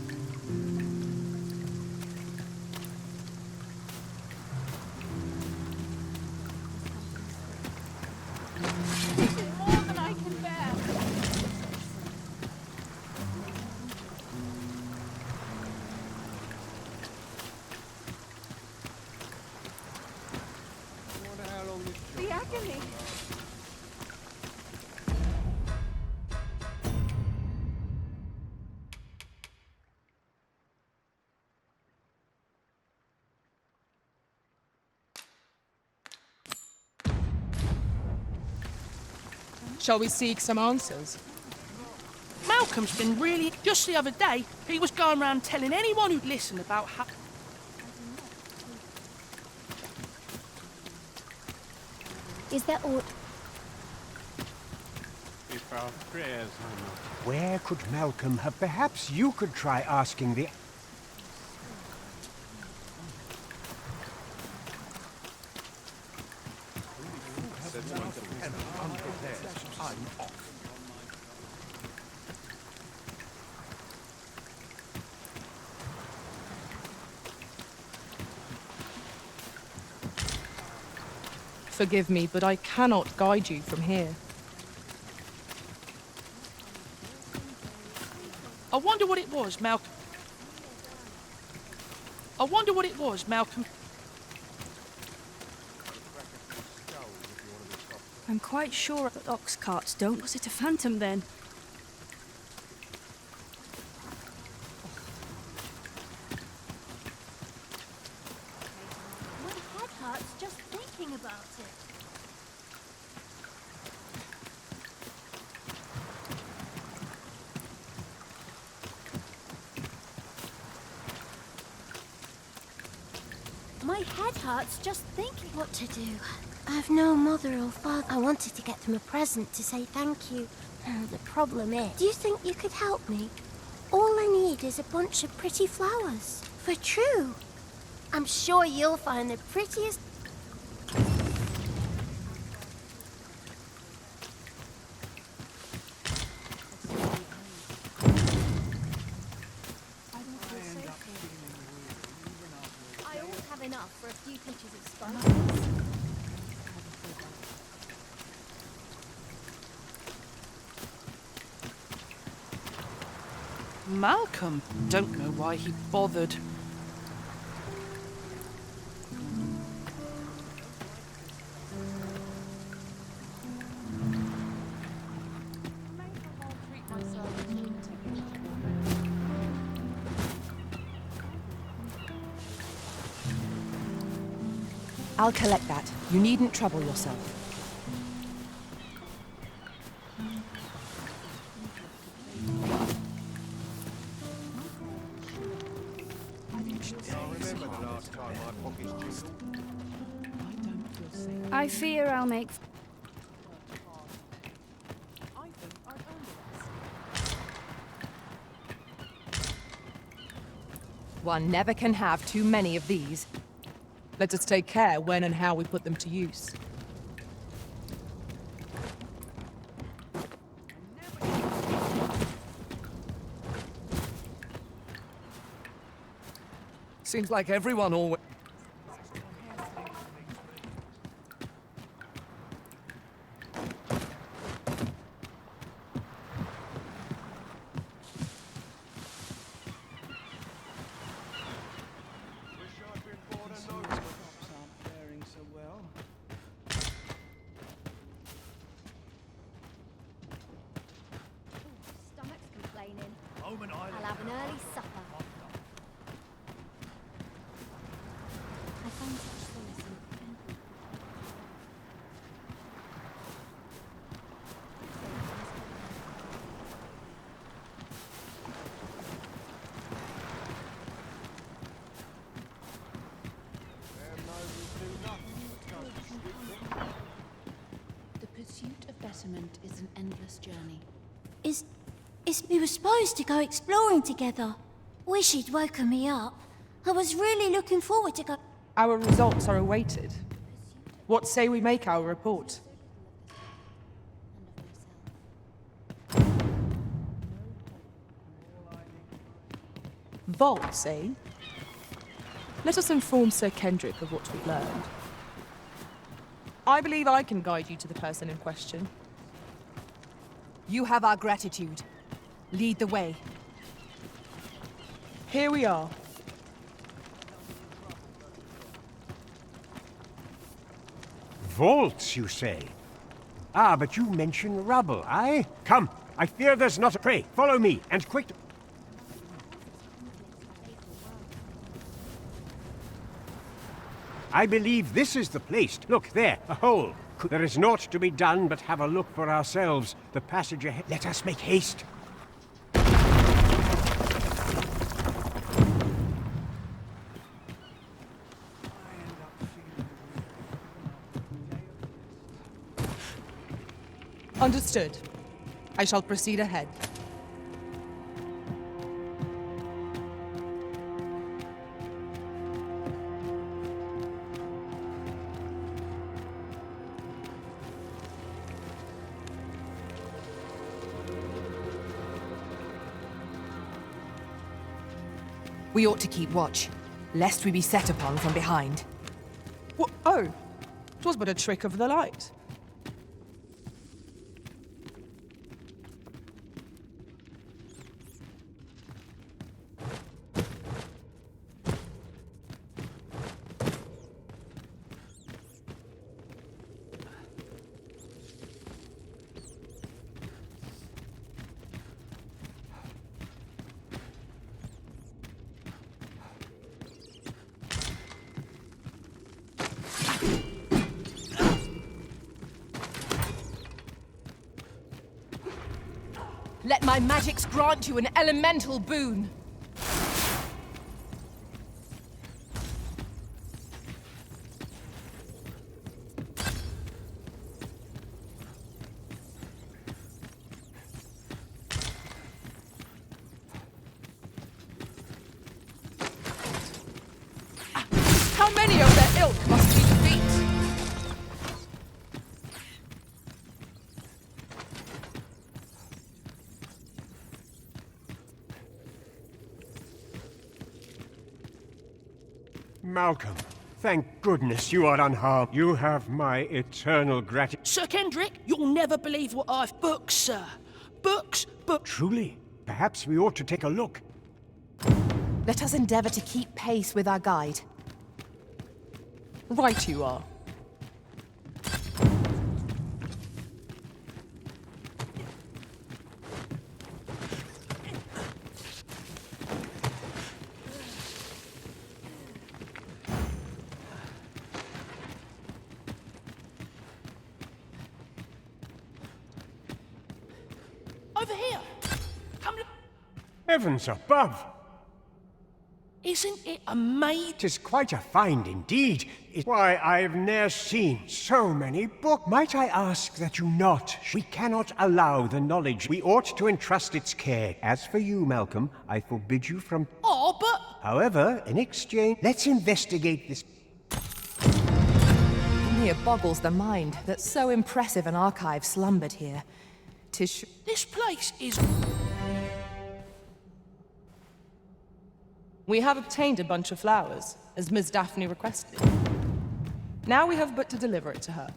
The agony. Shall we seek some answers? Malcolm's been really... Just the other day, he was going around telling anyone who'd listen about how... Is there aught... If our prayers are not... Where could Malcolm have... Perhaps you could try asking the... Forgive me, but I cannot guide you from here. I wonder what it was, Malcolm. I wonder what it was, Malcolm. I'm quite sure that ox carts don't. Was it a phantom then? My head hurts just thinking about it. My head hurts just thinking what to do. I've no mother or father. I wanted to get them a present to say thank you. The problem is, do you think you could help me? All I need is a bunch of pretty flowers. For true. I'm sure you'll find the prettiest... I always have enough for a few pitchers of spices. Malcolm. Don't know why he bothered. I'll collect that. You needn't trouble yourself. I fear I'll make... One never can have too many of these. Let us take care when and how we put them to use. Seems like everyone always... Stomach's complaining. I'll have an early supper. I find such solace in The pursuit of betterment is an endless journey. We were supposed to go exploring together. Wish he'd woken me up. I was really looking forward to go... Our results are awaited. What say we make our report? Vaults, eh? Let us inform Sir Kendrick of what we've learned. I believe I can guide you to the person in question. You have our gratitude. Lead the way. Here we are. Vaults, you say? Ah, but you mention rubble, aye? Come, I fear there's not a... Pray, follow me, and quick... I believe this is the place. Look, there, a hole. There is naught to be done but have a look for ourselves. The passage ahead... Let us make haste. Understood. I shall proceed ahead. We ought to keep watch, lest we be set upon from behind. Oh, 'twas but a trick of the light. Let my magics grant you an elemental boon. How many of their ilk must we defeat? Malcolm, thank goodness you are unharmed. You have my eternal gratitude. Sir Kendrick, you'll never believe what I've... Books, sir. Books. Truly? Perhaps we ought to take a look. Let us endeavor to keep pace with our guide. Right you are. Over here. Come look. Heavens above! Isn't it amazing? It is quite a find indeed. Why, I've ne'er seen so many books. Might I ask that you not? We cannot allow the knowledge. We ought to entrust its care. As for you, Malcolm, I forbid you from... Oh, but... However, in exchange, let's investigate this. It boggles the mind that so impressive an archive slumbered here. This place is... We have obtained a bunch of flowers, as Ms. Daphne requested. Now we have but to deliver it to her.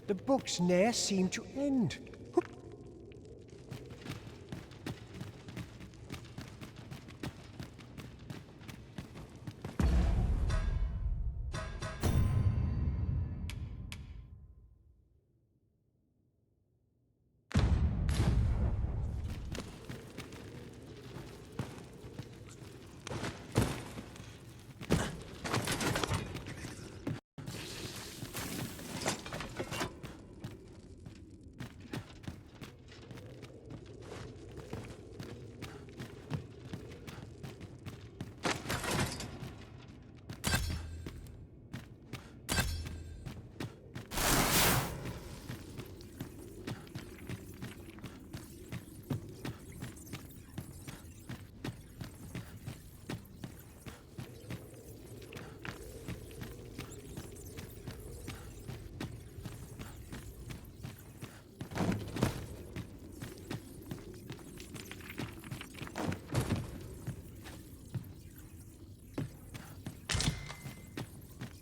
The books ne'er seem to end.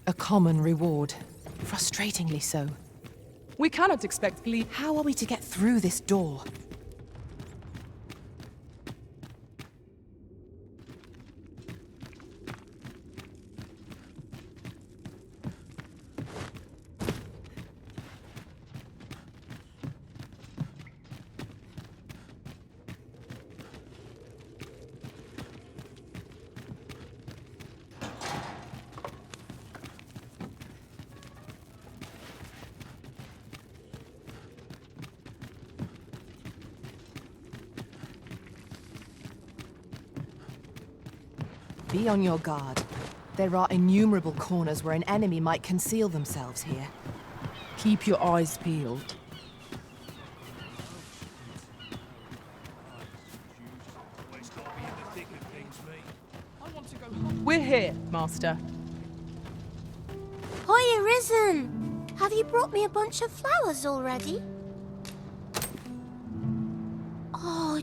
A common reward. Frustratingly so. We cannot expect glee. How are we to get through this door? Be on your guard. There are innumerable corners where an enemy might conceal themselves here. Keep your eyes peeled. We're here, Master. Hoy, Arisen! Have you brought me a bunch of flowers already? Oh,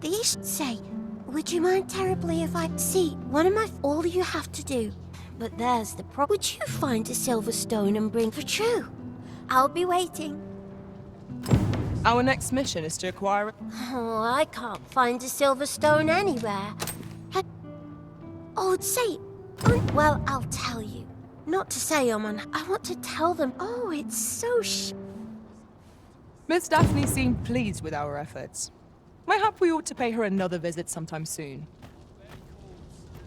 these say, would you mind terribly if I see one of my... All you have to do. But there's the problem. Would you find a silver stone and bring for true? I'll be waiting. Our next mission is to acquire... Oh, I can't find a silver stone anywhere. Oh, say... Well, I'll tell you. Not to say I'm on... I want to tell them. Oh, it's so Miss Daphne seemed pleased with our efforts. Mayhap we ought to pay her another visit sometime soon.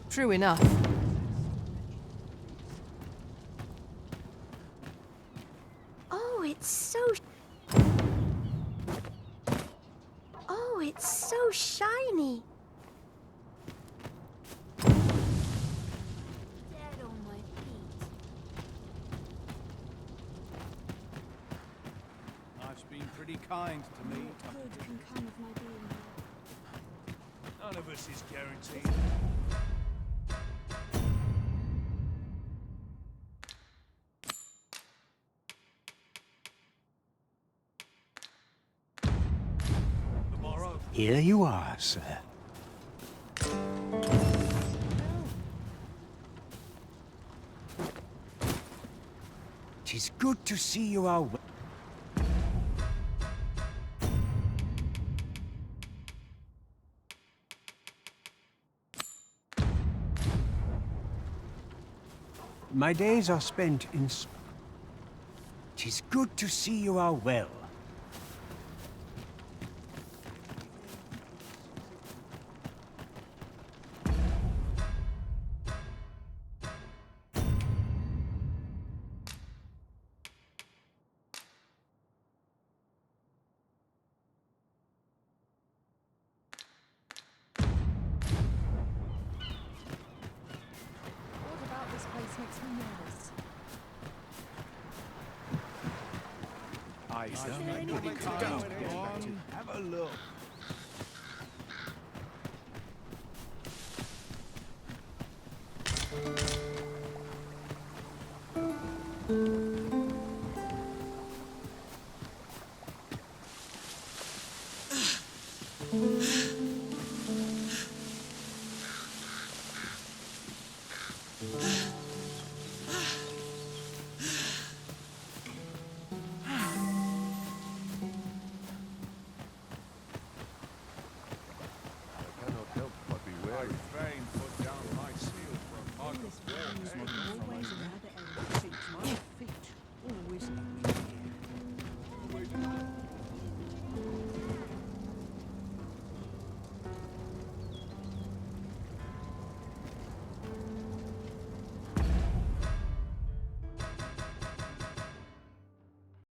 True enough. Oh, it's so... Oh, it's so shiny. Dead on my feet. Life's been pretty kind to me. Good can come of my being. None of us is guaranteed. Here you are, sir. 'Tis good to see you are well. My days are spent in... 'Tis good to see you are well. eyes. Have a look. Cannot help but be I wary. fain put down my seal for a part of war.